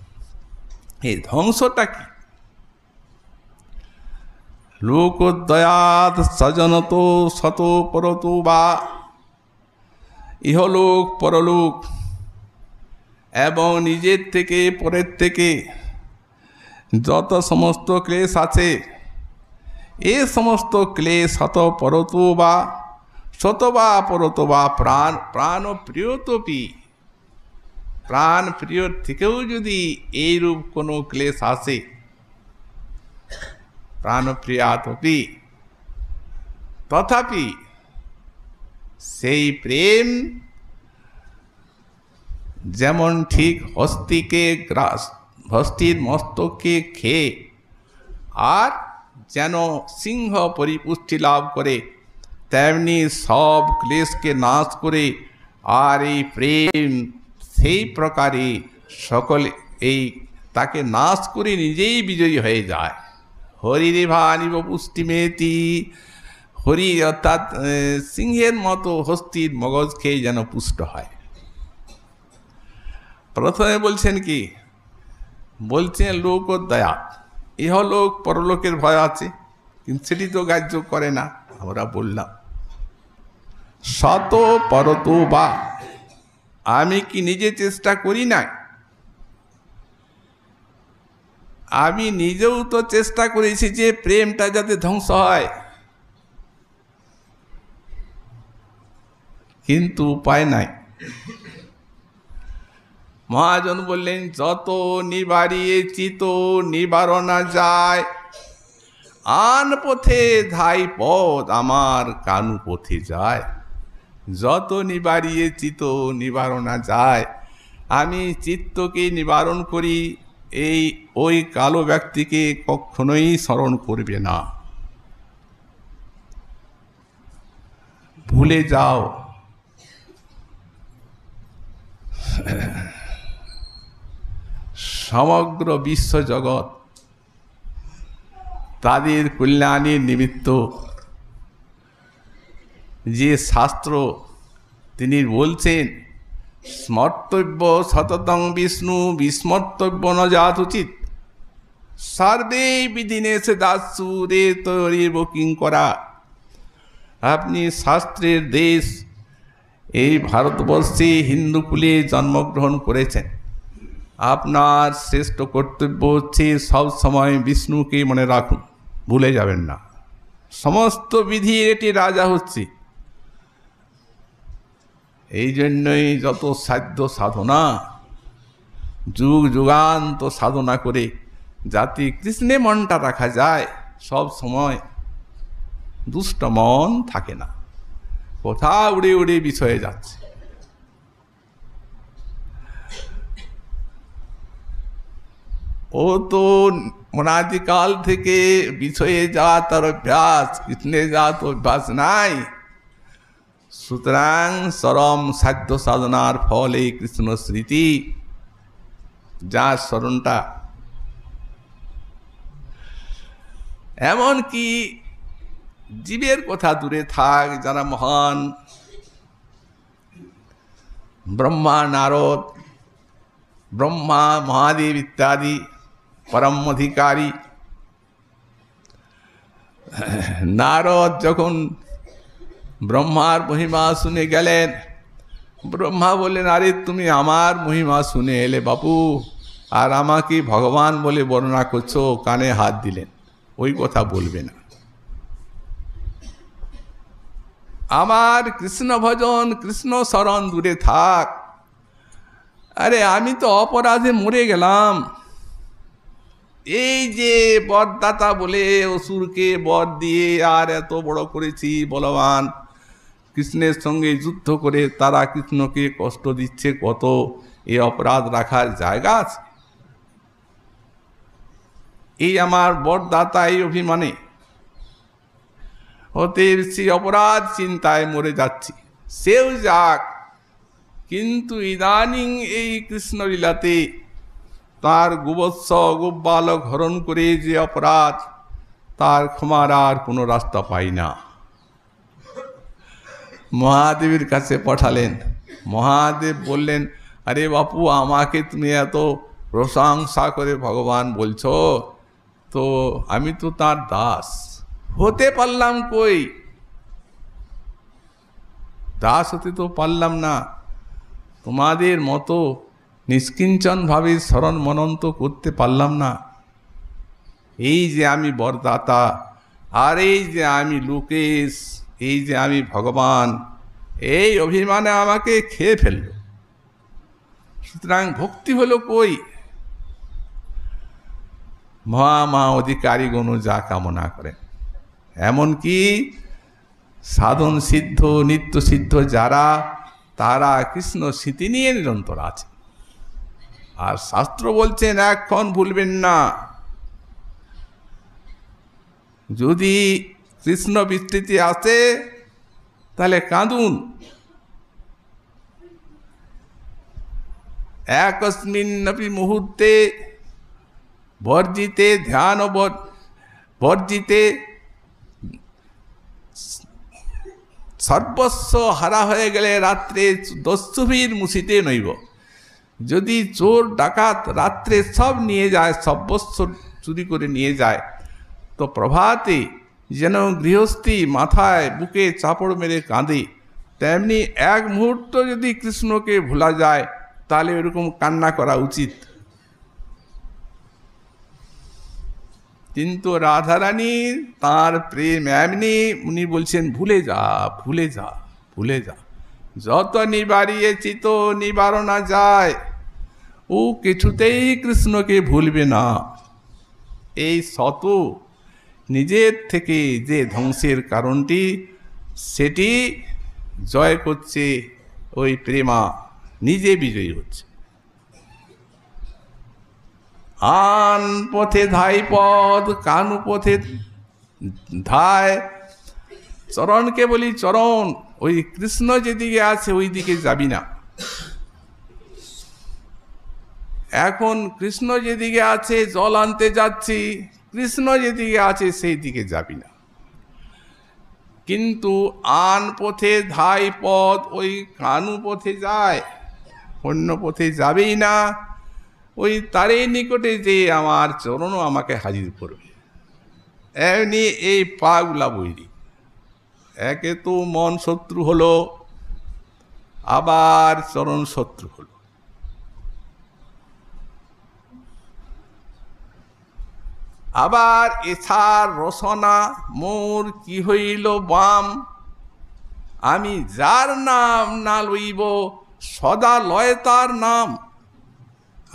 এই ধ্বংসটা কি? লোকোদয়াৎ সজনত শত পরতু বা, ইহলোক পরলোক এবং নিজের থেকে পরের থেকে যত সমস্ত ক্লেশ আছে, এ সমস্ত ক্লেশ শত পরতু বা, শত বা পরতু বা প্রাণ প্রিয়তপি, প্রাণ প্রিয়র থেকেও যদি এইরূপ কোনো ক্লেশ আসে, প্রাণপ্রিয়াতপি, তথাপি সেই প্রেম যেমন ঠিক হস্তির মস্তককে খেয়ে আর যেন সিংহ পরিপুষ্টি লাভ করে, তেমনি সব ক্লেশকে নাশ করে, আর এই প্রেম সেই প্রকারে সকলে এই তাকে নাশ করে নিজেই বিজয়ী হয়ে যায়। হরিরেভানিব পুষ্টিমেতি, হরি অর্থাৎ সিংহের মতো হস্তির মগজ খেয়ে যেন পুষ্ট হয়। প্রথমে বলছেন কি? বলছেন লোকোদয়া, ইহলোক পরলোকের ভয় আছে, কিন্তু সেটি তো গ্রাহ্য করে না। আমরা বললাম শত পরতু বা, আমি কি নিজে চেষ্টা করি না? আমি নিজেও তো চেষ্টা করেছি যে প্রেমটা যাতে ধ্বংস হয়। কিন্তু উপায় নাই। মহাজন বললেন, যত নিবারিয়ে চিত নিবারণা যায়, আন পথে ধাই পথ আমার কানু পথে যায়। যত নিবারিয়ে চিত নিবারণা যায়, আমি চিত্তকে নিবারণ করি, ওই কালো ব্যক্তিকে কখনোই স্মরণ করবে না। ভুলে যাও। সমগ্র বিশ্ব জগৎ তাদের কল্যাণের নিমিত্ত যে শাস্ত্র তিনি বলছেন, স্মর্তব্য সততং বিষ্ণু বিস্মর্তব্য ন যাত উচিত, সর্বে বিধিনেশে দাসু রে তরিব কিঙ্করা। আপনি শাস্ত্রের দেশ এই ভারতবর্ষে হিন্দুকুলে জন্মগ্রহণ করেছেন, আপনার শ্রেষ্ঠ কর্তব্য হচ্ছে সব সময় বিষ্ণুকে মনে রাখুন, ভুলে যাবেন না। সমস্ত বিধি এটি রাজা হচ্ছে। এই জন্যই যত সাধ্য সাধনা, যুগ যুগান্ত সাধনা করে যাতে কৃষ্ণে মনটা রাখা যায়, সব সময় দুষ্ট মন থাকে না, কোথাও উড়ে উড়ে বিষয়ে যাচ্ছে। ও তো অনাদিকাল থেকে বিষয়ে যাওয়া তার অভ্যাস, কৃষ্ণে যাওয়া তো অভ্যাস নাই। সুতরাং চরম সাধ্য সাধনার ফল এই কৃষ্ণ স্মৃতি, যার স্মরণটা এমনকি জীবের কথা দূরে থাক, যারা মহান ব্রহ্মা, নারদ, ব্রহ্মা, মহাদেব ইত্যাদি পরম অধিকারী, নারদ যখন ব্রহ্মার মহিমা শুনে গেলেন, ব্রহ্মা বললেন, আরে তুমি আমার মহিমা শুনে এলে বাপু, আর আমাকে ভগবান বলে বর্ণনা করছো? কানে হাত দিলেন, ওই কথা বলবে না। আমার কৃষ্ণ ভজন, কৃষ্ণ শরণ দূরে থাক। আরে আমি তো অপরাধে মরে গেলাম। এই যে বরদাতা বলে অসুরকে বর দিয়ে আর এত বড় করেছি, বলবান কৃষ্ণের সঙ্গে যুদ্ধ করে তারা কৃষ্ণকে কষ্ট দিচ্ছে, কত এ অপরাধ রাখার জায়গা আছে? এই আমার বরদাতা এই অভিমানে হতে সেই অপরাধ চিন্তায় মরে যাচ্ছি, সেও যাক। কিন্তু ইদানিং এই কৃষ্ণলীলাতে তার গোবৎস গোপালক হরণ করে যে অপরাধ, তার ক্ষমার আর কোনো রাস্তা পাই না। মহাদেবের কাছে পাঠালেন। মহাদেব বললেন, আরে বাপু, আমাকে তুমি এত প্রশংসা করে ভগবান বলছো, তো আমি তো তার দাস হতে পারলাম কই? দাস হতে তো পারলাম না। তোমাদের মতো নিষ্কিঞ্চনভাবে স্মরণ মনন তো করতে পারলাম না। এই যে আমি বরদাতা, আর এই যে আমি লোকেশ, এই যে আমি ভগবান, এই অভিমানে আমাকে খেয়ে ফেলল। সুতরাং ভক্তি হলো কই? মহা অধিকারীগণ যা কামনা করেন, এমনকি সাধন সিদ্ধ, নিত্য সিদ্ধ যারা, তারা কৃষ্ণ স্মৃতি নিয়ে নিরন্তর আছে। আর শাস্ত্র বলছেন এক্ষণ ভুলবেন না। যদি কৃষ্ণ বিস্মৃতি আসে তাহলে কাঁদুন। একস্মিন্নপি মুহূর্তে বর্জিতে ধ্যান বর্জিতে সর্বস্ব হারা হয়ে গেলে রাত্রে দস্যুভীর মুছিতে নইব। যদি চোর ডাকাত রাত্রে সব নিয়ে যায়, সর্বস্ব চুরি করে নিয়ে যায়, তো প্রভাতে যেন গৃহস্থী মাথায় বুকে চাপড় মেরে কাঁদে, তেমনি এক মুহূর্ত যদি কৃষ্ণকে ভোলা যায় তাহলে এরকম কান্না করা উচিত। কিন্তু রাধারানী তাঁর প্রেম এমনি, উনি বলছেন ভুলে যা, ভুলে যা, ভুলে যা। যত নিবারিয়েছি তো নিবারো না যায়, ও কিছুতেই কৃষ্ণকে ভুলবে না। এই শত নিজের থেকে যে ধ্বংসের কারণটি, সেটি জয় করছে ওই প্রেমা, নিজে বিজয়ী হচ্ছে। আন পথে ধাই পদ, কানু পথে ধায়। চরণকে বলি চরণ, ওই কৃষ্ণ যেদিকে আছে ওই দিকে যাবি না। এখন কৃষ্ণ যেদিকে আছে জল আনতে যাচ্ছি, কৃষ্ণ যেদিকে আছে সেই দিকে যাবি না। কিন্তু আন পথে ধাই পথ, ওই কানু পথে যায়, অন্য পথে যাবেই না। ওই তারই নিকটে যে আমার চরণও আমাকে হাজির করবে। এমনি এই পাগুলা বৈরি, একে তো মন শত্রু হলো, আবার চরণ শত্রু হলো। আবার এছাড় রসনা মোর কি হইল বাম, আমি যার নাম না লইব সদা লয় তার নাম।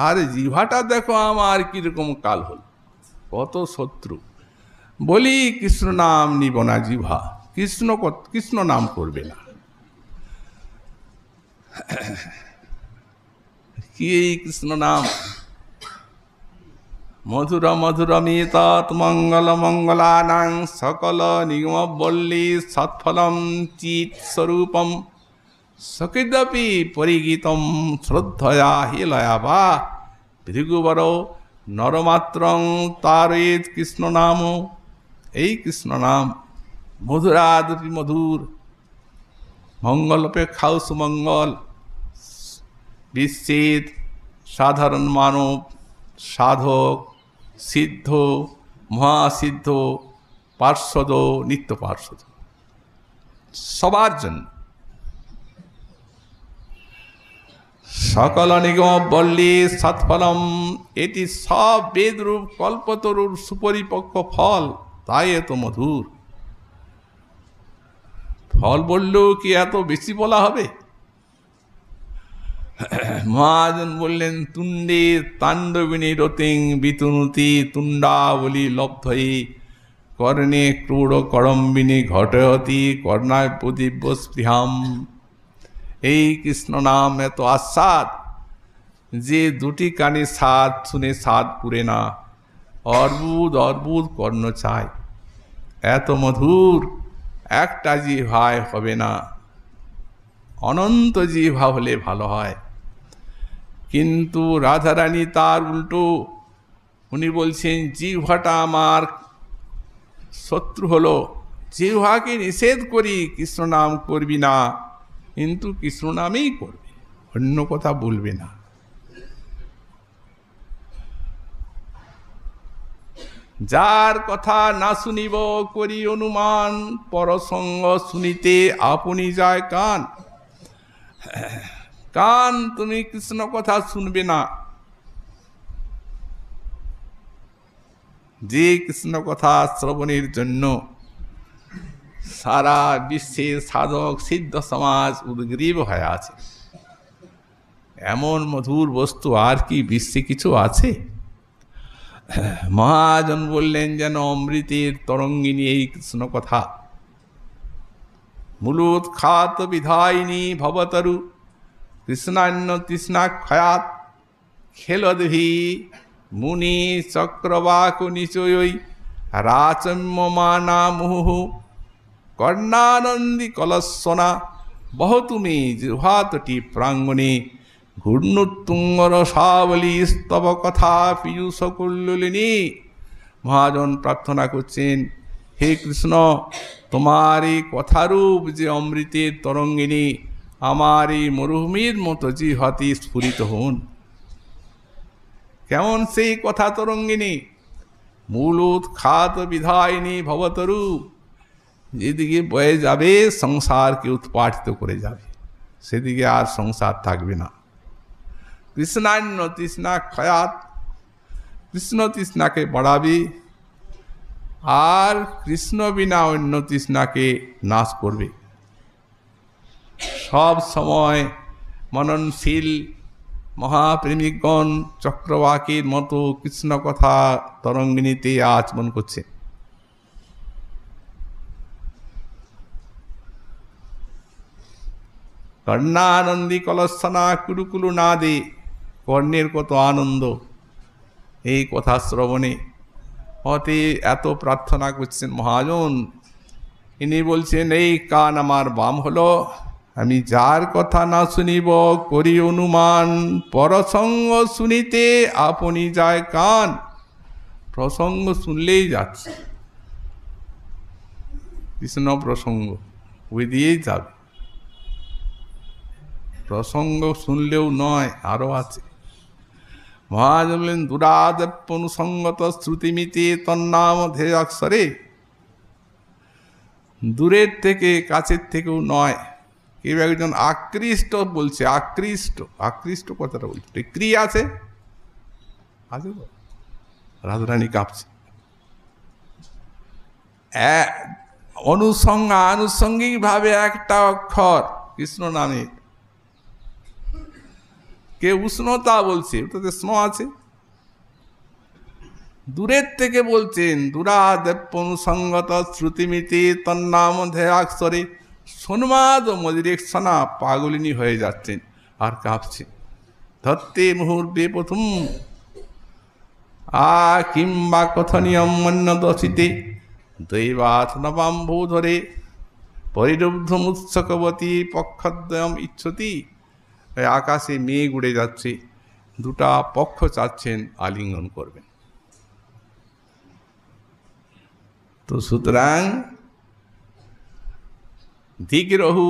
আর জিভাটা দেখো আমার কিরকম কাল হল, কত শত্রু। বলি কৃষ্ণ নাম নিব না, জিভা কৃষ্ণ নাম করবে না। কি এই কৃষ্ণ নাম? মধুর মধুরমিতৎ মঙ্গল মঙ্গলানাং সকল নিগম বল্লী সৎফলম চিৎ স্বরূপম সকিদপি পরিগীতম শ্রদ্ধয়া হি লয়া বা ভৃগুবর নরমাত্রং তারেত কৃষ্ণ নাম। এই কৃষ্ণ নাম মধুরাদপি মধুর, মঙ্গল অপেক্ষাও সুমঙ্গল। বিশ্বের সাধারণ মানব, সাধক, সিদ্ধ, মহাসিদ্ধ, পার্শ্বদ, নিত্য পার্শ্বদ, সবার জন্য। সকল নিগম বল্লী সৎফলম, এটি সব বেদরূপ কল্পতরুর সুপরিপক্ক ফল, তাই এত মধুর। ফল বললেও কি এত বেশি বলা হবে? মহাজন বললেন, তুণ্ডে তাণ্ডবিনী রতিং বিতনুতি তুণ্ডাবলী লব্ধই কর্ণে ক্রূঢ় করম্বিনী ঘটয়তি কর্ণায় প্রদীব্য স্পৃহাম। এই কৃষ্ণ নাম এত আস্বাদ যে দুটি কানে স্বাদ শুনে স্বাদ পুরে না, অর্বুদ অর্বুদ কর্ণ চায়। এত মধুর একটা জিহ্বায় হবে না, অনন্ত জিহ্বা হলে ভালো হয়। কিন্তু রাধারানী তার উল্টো, উনি বলছেন জিহ্বাটা আমার শত্রু হলো, জিহ্বাকে নিষেধ করি কৃষ্ণ নাম করবি না, কিন্তু কৃষ্ণ নামেই করবে, অন্য কথা বলবে না। যার কথা না শুনিব করি অনুমান, পরসঙ্গ শুনিতে আপনি যায় কান। কান তুমি কৃষ্ণ কথা শুনবে না। যে কৃষ্ণ কথা শ্রবণের জন্য সারা বিশ্বের সাধক সিদ্ধ সমাজ উদ্গ্রীব হয়ে আছে, এমন মধুর বস্তু আর কি বিশ্বে কিছু আছে? মহাজন বললেন, যেন অমৃতের তরঙ্গিনী এই কৃষ্ণ কথা। মূলোৎখাত বিধায়িনী ভবতরু কৃষ্ণান্য তৃষ্ণাক্ষয়াত খেলদভি মুনি চক্রবাক নিচয়ই রাচম্যমানা মুহু কর্ণানন্দী কলস্বনা বহুতুমি জিহ্বাতটি প্রাঙ্গণে ঘূর্ণুত্তুঙ্গর সাবলী স্তব কথা পীযুষ কুল্লিনী। মহাজন প্রার্থনা করছেন, হে কৃষ্ণ, তোমার এই কথারূপ যে অমৃতের তরঙ্গিনী আমার এই মরুভূমির মতো জিহ্বাতে স্ফুরিত হন। কেমন সেই কথা তরঙ্গিনী? মূলোৎখাত বিধায়িনী ভবতরু, যেদিকে বয়ে যাবে সংসারকে উৎপাটিত করে যাবে, সেদিকে আর সংসার থাকবে না। কৃষ্ণান্য তৃষ্ণা ক্ষয়াত, কৃষ্ণ তৃষ্ণাকে বাড়াবে, আর কৃষ্ণ বিনা অন্য তৃষ্ণাকে নাশ করবে। সব সময় মননশীল মহাপ্রেমিকগণ চক্রবাকীর মতো কৃষ্ণ কথা তরঙ্গিনীতে আচমন করছে। কর্ণানন্দী কলসনা কুরুকুলু না দে, কর্ণের কত আনন্দ এই কথা শ্রবণে। হতে এত প্রার্থনা করছেন মহাজন। ইনি বলছেন, এই কান আমার বাম হলো, আমি যার কথা না শুনিব করি অনুমান, পরসঙ্গ শুনিতে আপনি যায় কান। প্রসঙ্গ শুনলেই যাচ্ছে, কৃষ্ণ প্রসঙ্গ ওই দিয়েই যাবে। প্রসঙ্গ শুনলেও নয়, আরো আছে। মহাজন বললেন, দুরাদপ্যনুসঙ্গত শ্রুতিমিতে তন্নাম ধেয় অক্ষরে। দূরের থেকে কাছের থেকেও নয়, কেউ একজন আকৃষ্ট বলছে, আকৃষ্ট, আকৃষ্ট কথাটা বলছে, ক্রিয়া আছে আছে তো? রাধারানী কাঁপছে। আনুষঙ্গিক ভাবে একটা অক্ষর কৃষ্ণ নামে, কে উষ্ণতা বলছে, ওটাতে স্নো আছে। দূরের থেকে বলছেন, দুরাদপ্যনুসঙ্গত শ্রুতিমিতি তন্নাম ধেয়াক্ষরে। সোনমাদ ও মদিরেক্ষণা পাগলিনী হয়ে যাচ্ছেন আর কাঁপছে। ধত্তে মুহূর্তে প্রথম কিংবা কথনীয়ম মন্য দশিতে দৈবাথ নবাম্ভূ ধরে পরিরুদ্ধ মুৎসকবতী পক্ষদ্বয়ম ইচ্ছতি। আকাশে মেঘ উড়ে যাচ্ছে, দুটা পক্ষ চাচ্ছেন আলিঙ্গন করবেন। তো সুতরাং দিগ্রহু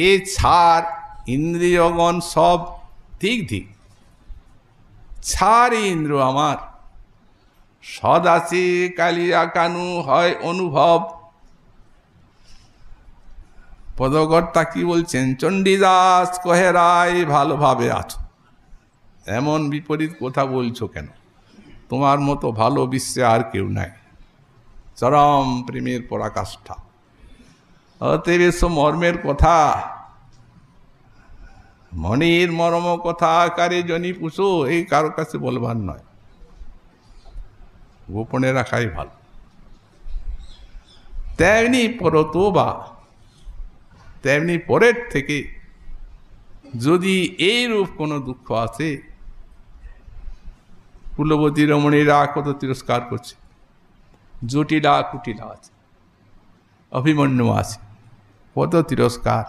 এ ছাড় ইন্দ্রিয়গণ সব দিক দিক ছাড় ইন্দ্র আমার সদ আছে কালিয়া কানু হয় অনুভব। পদকর্তা কি বলছেন? চণ্ডীদাস কহে রায় ভালোভাবে আছো, এমন বিপরীত কথা বলছো কেন? তোমার মতো ভালো বিশ্বে আর কেউ নাই। চরম প্রেমের পরাকাষ্ঠা। অতএব এসব মর্মের কথা, মনের মর্ম কথা আকারে জনি পুষো, এই কারো কাছে বলবার নয়, গোপনে রাখাই ভালো। তেমনি পরতোবা, তেমনি পরের থেকে যদি এইরূপ কোনো দুঃখ আছে, কুলবতী রমণীরা কত তিরস্কার করছে, জটিলা কুটিলা আছে, অভিমন্যু আছে, কত তিরস্কার।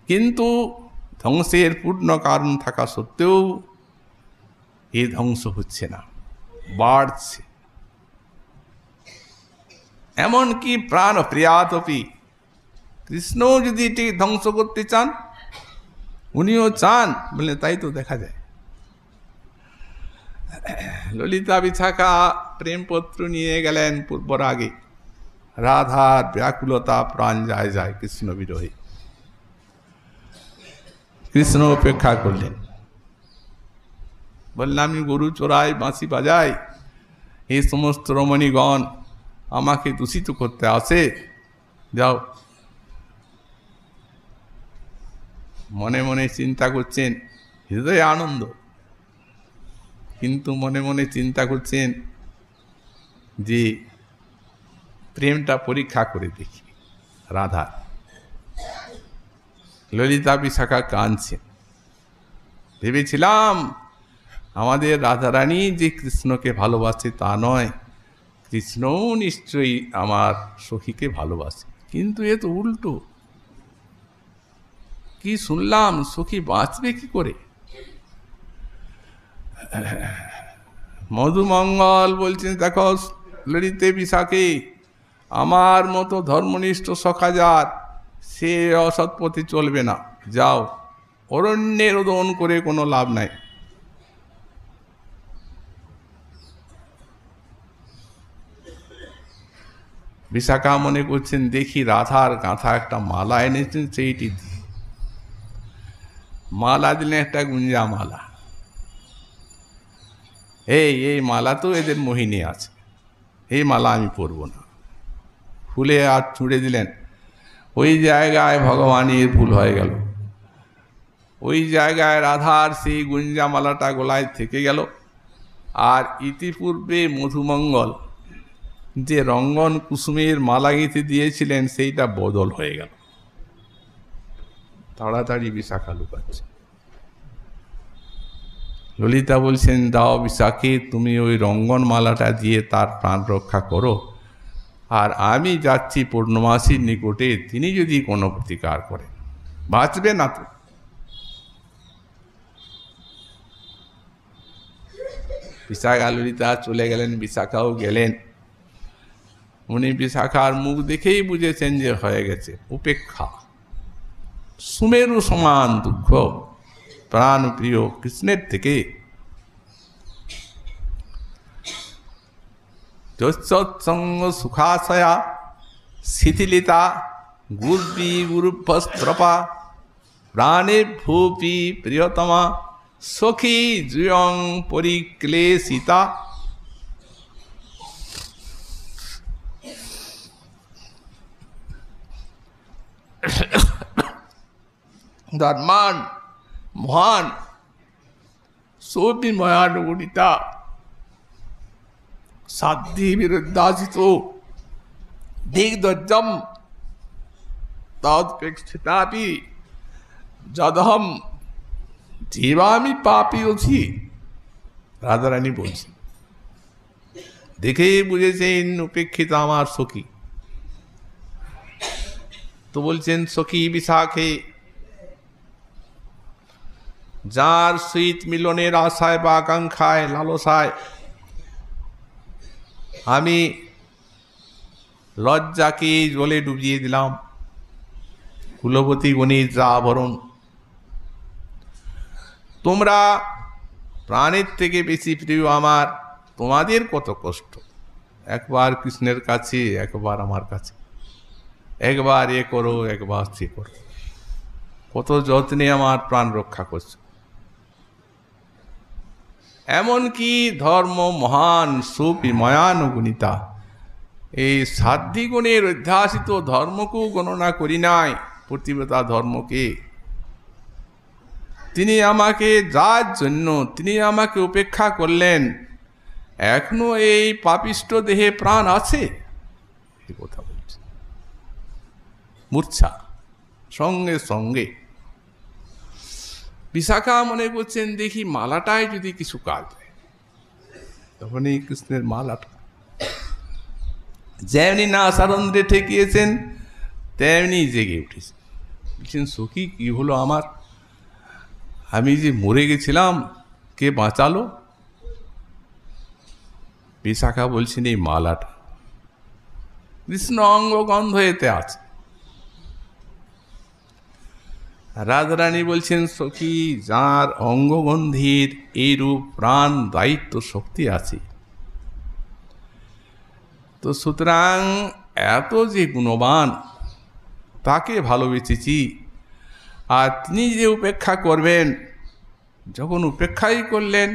কিন্তু ধ্বংসের পূর্ণ কারণ থাকা সত্ত্বেও এ ধ্বংস হচ্ছে না, বাড়ছে। এমনকি প্রাণ প্রিয়াতপি কৃষ্ণও যদি এটি ধ্বংস করতে চান, উনিও চান বলে, তাই তো দেখা যায়। ললিতা বিশাখা প্রেমপত্র নিয়ে গেলেন পূর্বরাগে, রাধার ব্যাকুলতা প্রাণ যায় যায় কৃষ্ণ বিরোহী। কৃষ্ণ অপেক্ষা করলেন, বললেন, আমি গরু চোরাই, বাঁশি বাজাই, এই সমস্ত রমণীগণ আমাকে দূষিত করতে আসে, যাও। মনে মনে চিন্তা করছেন, হৃদয়ে আনন্দ, কিন্তু মনে মনে চিন্তা করছেন যে প্রেমটা পরীক্ষা করে দেখি রাধা। ললিতা বিশাখা কাঁদছেন। ভেবেছিলাম আমাদের রাধারানী যে কৃষ্ণকে ভালোবাসে তা নয়, কৃষ্ণও নিশ্চয়ই আমার সখীকে ভালোবাসে, কিন্তু এ তো উল্টো। কি শুনলাম, সখী বাঁচবে কি করে? মধুমঙ্গল বলছেন, দেখো ললিতে বিশাখে, আমার মতো ধর্মনিষ্ঠ সখা যার, সে অসৎ পথে চলবে না, যাও, অরণ্যে রোদন করে কোনো লাভ নাই। বিশাখা মনে করছেন, দেখি রাধার গাঁথা একটা মালা এনেছেন, সেইটি মালা দিলেন, একটা গুঞ্জা মালা। এই মালা তো এদের মোহিনী আছে, এই মালা আমি পরব না। ফুলে আর ছুঁড়ে দিলেন, ওই জায়গায় ভগবানের ভুল হয়ে গেল, ওই জায়গায় রাধার সেই গুঞ্জামালাটা গলায় থেকে গেল। আর ইতিপূর্বে মধুমঙ্গল যে রঙ্গন কুসুমের মালা গেঁথে দিয়েছিলেন সেইটা বদল হয়ে গেল। তাড়াতাড়ি বিশাখা লুকাচ্ছে। ললিতা বলছেন, দাও বিশাখে, তুমি ওই রঙ্গন মালাটা দিয়ে তার প্রাণ রক্ষা করো, আর আমি যাচ্ছি পূর্ণমাসীর নিকটে, তিনি যদি কোনো প্রতিকার করেন। বাঁচবে না তো। বিশাখা ললিতা চলে গেলেন, বিশাখাও গেলেন। উনি বিশাখার মুখ দেখেই বুঝেছেন যে হয়ে গেছে। উপেক্ষা, সুমেরু সমান দুঃখ প্রাণ প্রিয় কৃষ্ণের থেকে। যৎসৎসঙ্গ সুখাশয়া শিথিলিতা গুর্বি গুরুভস্ত্রপা প্রাণে ভূপি প্রিয়তমা সখী জুয়ং পরিক্লেশিতা। ধর্মান মহান সোপি ময়ানুগুণিতা সাধ্যি বিরুদ্ধাসিত দিগ্দজ্জম তৎপেক্ষিতাপি যদহম জীবামি পাপি অছি। রাধারানী বলছেন, দেখেই বুঝেছেন উপেক্ষিতা আমার সখী। তো বলছেন, সখী বিশাখে, যার সহিত মিলনের আশায় বা আকাঙ্ক্ষায় লালসায় আমি লজ্জাকে জলে ডুবিয়ে দিলাম, কুলবতী গণিত যা আবরণ। তোমরা প্রাণের থেকে বেশি প্রিয় আমার, তোমাদের কত কষ্ট। একবার কৃষ্ণের কাছে, একবার আমার কাছে, একবার এ করো, একবার সে করো। কত যত্নে আমার প্রাণ রক্ষা করছো। এমনকি ধর্ম মহান সুবিময়ানুগুণিতা, এই সাধ্বীগুণের অধ্যাসিত ধর্মকেও গণনা করি নাই, পতিব্রতা ধর্মকে। তিনি আমাকে, যার জন্য তিনি আমাকে উপেক্ষা করলেন, এখনো এই পাপিষ্ট দেহে প্রাণ আছে। এই কথা বলছে। মূর্ছা সঙ্গে সঙ্গে বিশাখা মনে করছেন, দেখি মালাটায় যদি কিছু কাজ হয়। তখন এই কৃষ্ণের মালাটা যেমনি না সারন্দ্রে ঠেকিয়েছেন, তেমনি জেগে উঠেছে। বলছেন, সখী কি হলো আমার? আমি যে মরে গেছিলাম, কে বাঁচালো? বিশাখা বলছেন, এই মালাটা। কৃষ্ণ অঙ্গ গন্ধ এতে আছে। রাধারানী বলছেন, সখী, যার অঙ্গগন্ধির এইরূপ প্রাণ দায়িত্ব শক্তি আছে, তো সুতরাং এত যে গুণবান, তাকে ভালোবেসেছি। আর তিনি যে উপেক্ষা করবেন, যখন উপেক্ষাই করলেন,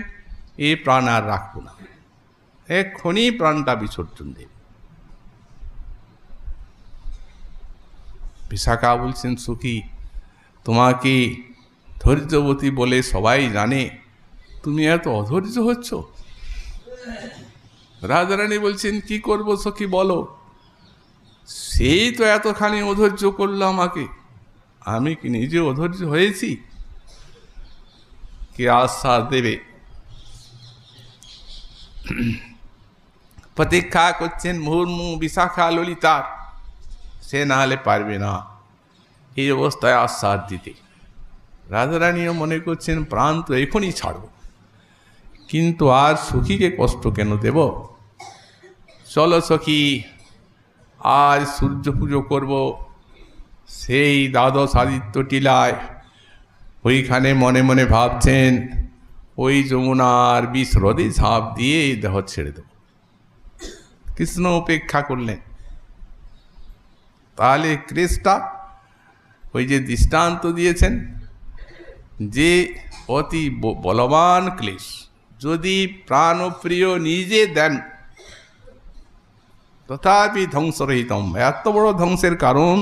এই প্রাণ আর রাখব না, এক্ষুনি প্রাণটা বিসর্জন দেব। বিশাখা বলছেন, সখী, তোমাকে ধৈর্যবতী বলে সবাই জানে, তুমি এত অধৈর্য হচ্ছ। রাধারানী বলছেন, কি করব সখী বলো? সেই তো এতখানি অধৈর্য করলো আমাকে, আমি কি নিজে অধৈর্য হয়েছি? কে আশ্বাস দেবে? প্রতীক্ষা করছেন মুহুর্মু বিশাখা ললিতার, সে না হলে পারবে না এই অবস্থায় আশ্বাস দিতে। রাধারানীও মনে করছেন, প্রাণ তো এখনই ছাড়ব, কিন্তু আর সখীকে কষ্ট কেন দেব? চলো সখী, আজ সূর্য পুজো করব সেই দ্বাদশ আদিত্য টিলায়। ওইখানে মনে মনে ভাবছেন, ওই যমুনার বিষ হ্রদে ঝাঁপ দিয়ে এই দেহ ছেড়ে দেব। কৃষ্ণ উপেক্ষা করলেন। তাহলে ক্রেসটা ওই যে দৃষ্টান্ত দিয়েছেন, যে অতি বলবান ক্লেশ যদি প্রাণপ্রিয় নিজে দেন, তথাপি ধ্বংসরহিতম, এত বড় ধ্বংসের কারণ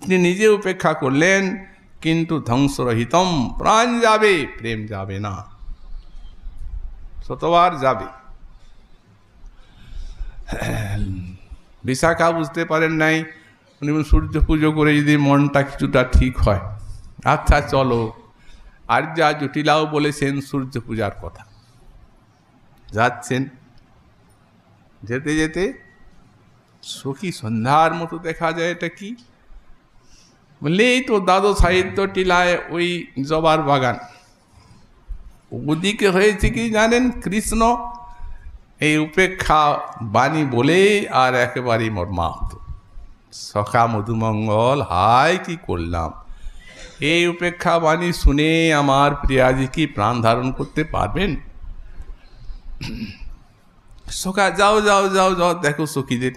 তিনি নিজে উপেক্ষা করলেন, কিন্তু ধ্বংসরহিতম, প্রাণ যাবে, প্রেম যাবে না, শতবার যাবে। বিশাখা বুঝতে পারেন নাই। উনি সূর্য পুজো করে যদি মনটা কিছুটা ঠিক হয়, আচ্ছা চলো। আর যা জটিলাও বলেছেন সূর্য পূজার কথা। যাচ্ছেন, যেতে যেতে সখী সন্ধ্যার মতো দেখা যায়। এটা কি বললে, এই তো দ্বাদশ সাহিত্য টিলায় ওই জবার বাগান। ওদিকে হয়েছে কি জানেন, কৃষ্ণ এই উপেক্ষা বাণী বলে আর একেবারেই মর্মাহত। সখা মধুমঙ্গল, হায় কি করলাম, এই উপেক্ষা বাণী শুনে আমার প্রিয়াজি কি প্রাণ ধারণ করতে পারবেন? সখা, যাও যাও যাও যাও, দেখো সখীদের।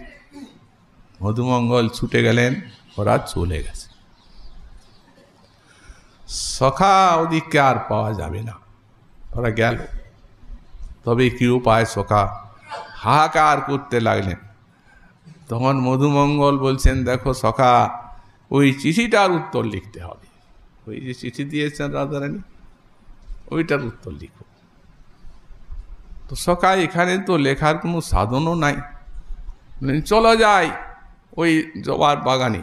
মধুমঙ্গল ছুটে গেলেন, ওরা চলে গেছে। সখা ওদিকে আর পাওয়া যাবে না, ওরা গেল। তবে কি উপায়, সখা হাহাকার করতে লাগলেন। তখন মধুমঙ্গল বলছেন, দেখো সখা, ওই চিঠিটার উত্তর লিখতে হবে। ওই যে চিঠি দিয়েছেন রাধারানী, ওইটার উত্তর লিখো। তো সখা, এখানে তো লেখার কোনো সাধনও নাই। চলো যাই ওই জবার বাগানে,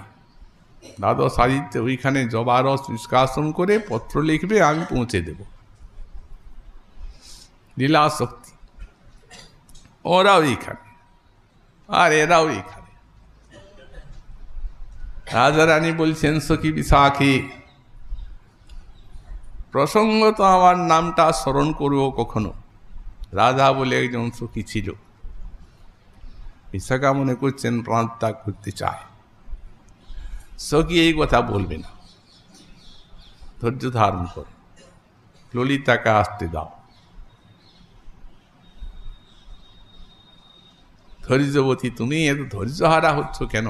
দ্বাদশ সাহিত্যে, ওইখানে জবার রস নিষ্কাশন করে পত্র লিখবে, আমি পৌঁছে দেব। লীলা শক্তি, ওরাও এইখানে আর এরাও এইখানে। রাজারানী বলছেন, সখী বিশাখী, প্রসঙ্গত আমার নামটা স্মরণ করবো কখনো। রাধা বলে একজন সখী ছিল। বিশাখা মনে করছেন প্রাণ ত্যাগ করতে চায়। সখী এই কথা বলবে না, ধৈর্য ধারণ করো, ললিতাকে আসতে দাও। ধৈর্যবতী, তুমি এত ধৈর্যহারা হচ্ছ কেন?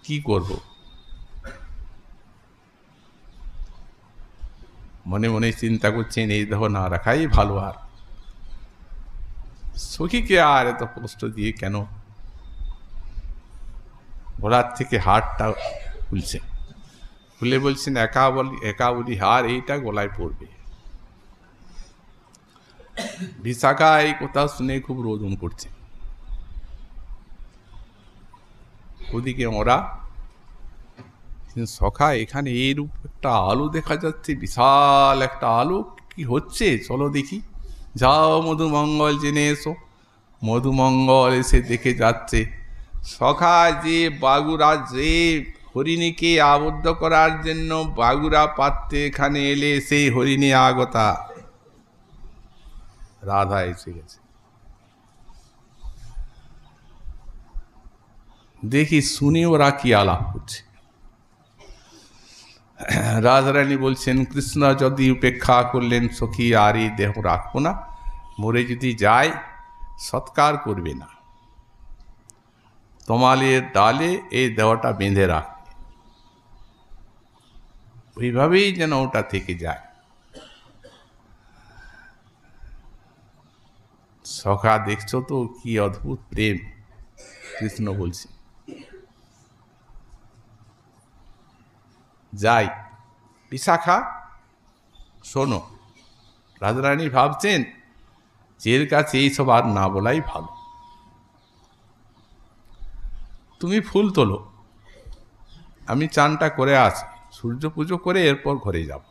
কি করব? মনে মনে চিন্তা করছেন, এই দেহ না রাখাই ভালো। আর সখীকে আর এত কষ্ট দিয়ে কেন? গলার থেকে হারটা খুলছে, খুলে বলছেন, একাবলি হার, এইটা গলায় পড়বে। বিশাখা এই কথা শুনে খুব রোদন করছে। ওদিকে ওরা, সখা, এখানে এইরূপ একটা আলো দেখা যাচ্ছে, বিশাল একটা আলো, কি হচ্ছে চলো দেখি। যাও মধুমঙ্গল, জেনে এসো। মধুমঙ্গল এসে দেখে যাচ্ছে, সখা যে বাগুরা, যে হরিণীকে আবদ্ধ করার জন্য বাগুরা পাত্রে এখানে এলে, সেই হরিণী আগতা রাধা এসে গেছে। দেখি শুনি ওরা কি আলাপ করছে। রাধারানী বলছেন, কৃষ্ণ যদি উপেক্ষা করলেন সখী, আর এই দেহ রাখবো না, মরে যদি যায় সৎকার করবে না, তমালের ডালে এই দেহটা বেঁধে রাখবে, ওইভাবেই যেন ওটা থেকে যায়। সখা, দেখছো তো কি অদ্ভুত প্রেম। কৃষ্ণ বলছে, যাই। বিশাখা, শোনো। রাধারানী ভাবছেন, এর কাছে এইসব আর না বলাই ভালো। তুমি ফুল তোলো, আমি চানটা করে আসি, সূর্য পুজো করে এরপর ঘরে যাব।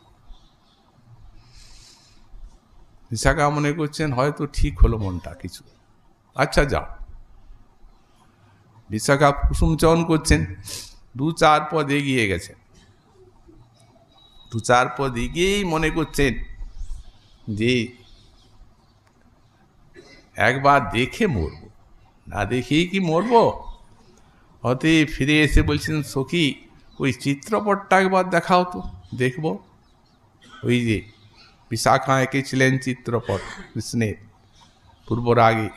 বিশাখা মনে করছেন, হয়তো ঠিক হলো মনটা কিছু। আচ্ছা যাও। বিশাখা কুসুম চয়ন করছেন, 2-4 পদ এগিয়ে গেছেন। 2-4 পদ এগিয়েই মনে করছেন যে একবার দেখে মরব, না দেখেই কি মরব। হতে ফিরে এসে বলছেন, সখী, ওই চিত্রপটটা একবার দেখাও তো, দেখব। ওই যে বিশাখা এঁকেছিলেন চিত্রপট কৃষ্ণের পূর্বরাগে।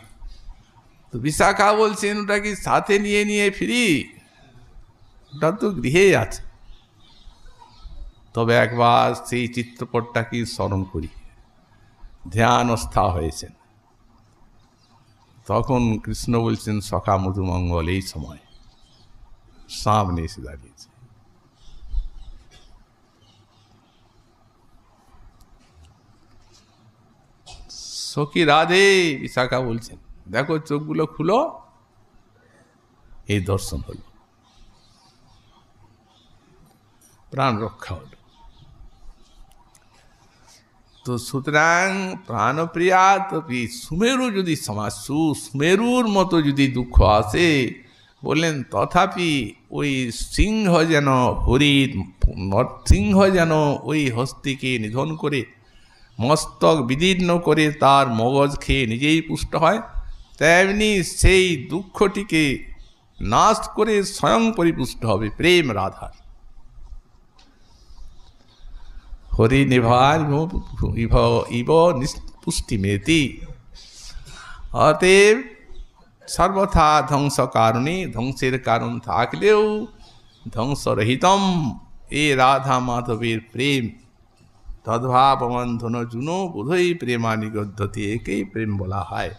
তো বিশাখা বলছেন, ওটা কি সাথে নিয়ে নিয়ে ফিরি? ওটা তো গৃহেই আছে। তবে একবার সেই চিত্রপটটা কি স্মরণ করি। ধ্যানস্থা হয়েছেন। তখন কৃষ্ণ বলছেন, সখা মধুমঙ্গল, এই সময় সামনে এসে দাঁড়িয়েছে। সখী রাধে, বিশাখা বলছেন, দেখো চোখগুলো খুলো, এই দর্শন হলো, প্রাণ রক্ষা হলো। তো সুতরাং প্রাণপ্রিয়া তপি সুমেরু যদি সমাজ, সুমেরুর মতো যদি দুঃখ আসে, বললেন তথাপি ওই সিংহ যেন হরিণ, সিংহ যেন ওই হস্তিকে নিধন করে মস্তক বিদীর্ণ করে তার মগজ খেয়ে নিজেই পুষ্ট হয়, তেমনি সেই দুঃখটিকে নাশ করে স্বয়ং পরিপুষ্ট হবে প্রেম রাধার। হরিনিভার ইব পুষ্টিমেতি। অতএব সর্বথা ধ্বংস কারণে, ধ্বংসের কারণ থাকলেও ধ্বংসরহিতম এ রাধা মাধবের প্রেম, তদ্ভাব বন্ধন জুনো বোধই প্রেমা নিগদ্ধতি, একেই প্রেম বলা হয়।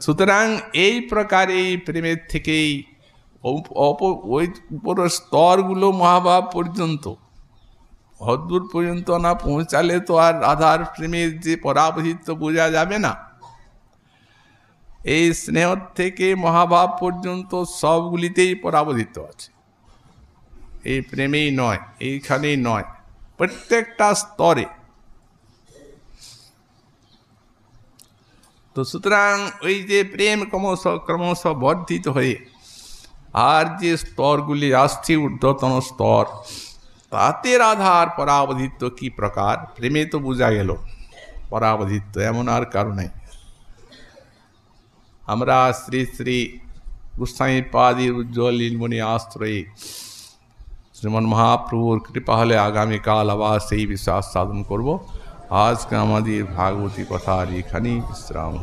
সুতরাং এই প্রকার এই প্রেমের থেকেই ওই উপর স্তরগুলো মহাভাব পর্যন্ত, হদ্দূর পর্যন্ত না পৌঁছালে তো আর রাধার প্রেমের যে পরাবধিত্ব বোঝা যাবে না। এই স্নেহ থেকে মহাভাব পর্যন্ত সবগুলিতেই পরাবধিত্ব আছে, এই প্রেমেই নয়, এইখানেই নয়, প্রত্যেকটা স্তরে। তো সুতরাং ওই যে প্রেম ক্রমশ বর্ধিত হয়ে আর যে স্তরগুলি আসছে, ঊর্ধ্বতন স্তর, তাতে রাধার পরাবধিত্ব কি প্রকার, প্রেমে তো বোঝা গেল পরাবধিত্ব, এমন আর কারণ নেই। আমরা শ্রী শ্রী গোস্বামী পাদির উজ্জ্বল লীলমণি আশ্রয়ে শ্রীমন মহাপ্রভুর কৃপা হলে আগামীকাল আবার সেই বিশ্বাস সাধন করব। আজকে আমাদের ভাগবতী কথার এখানেই বিশ্রাম।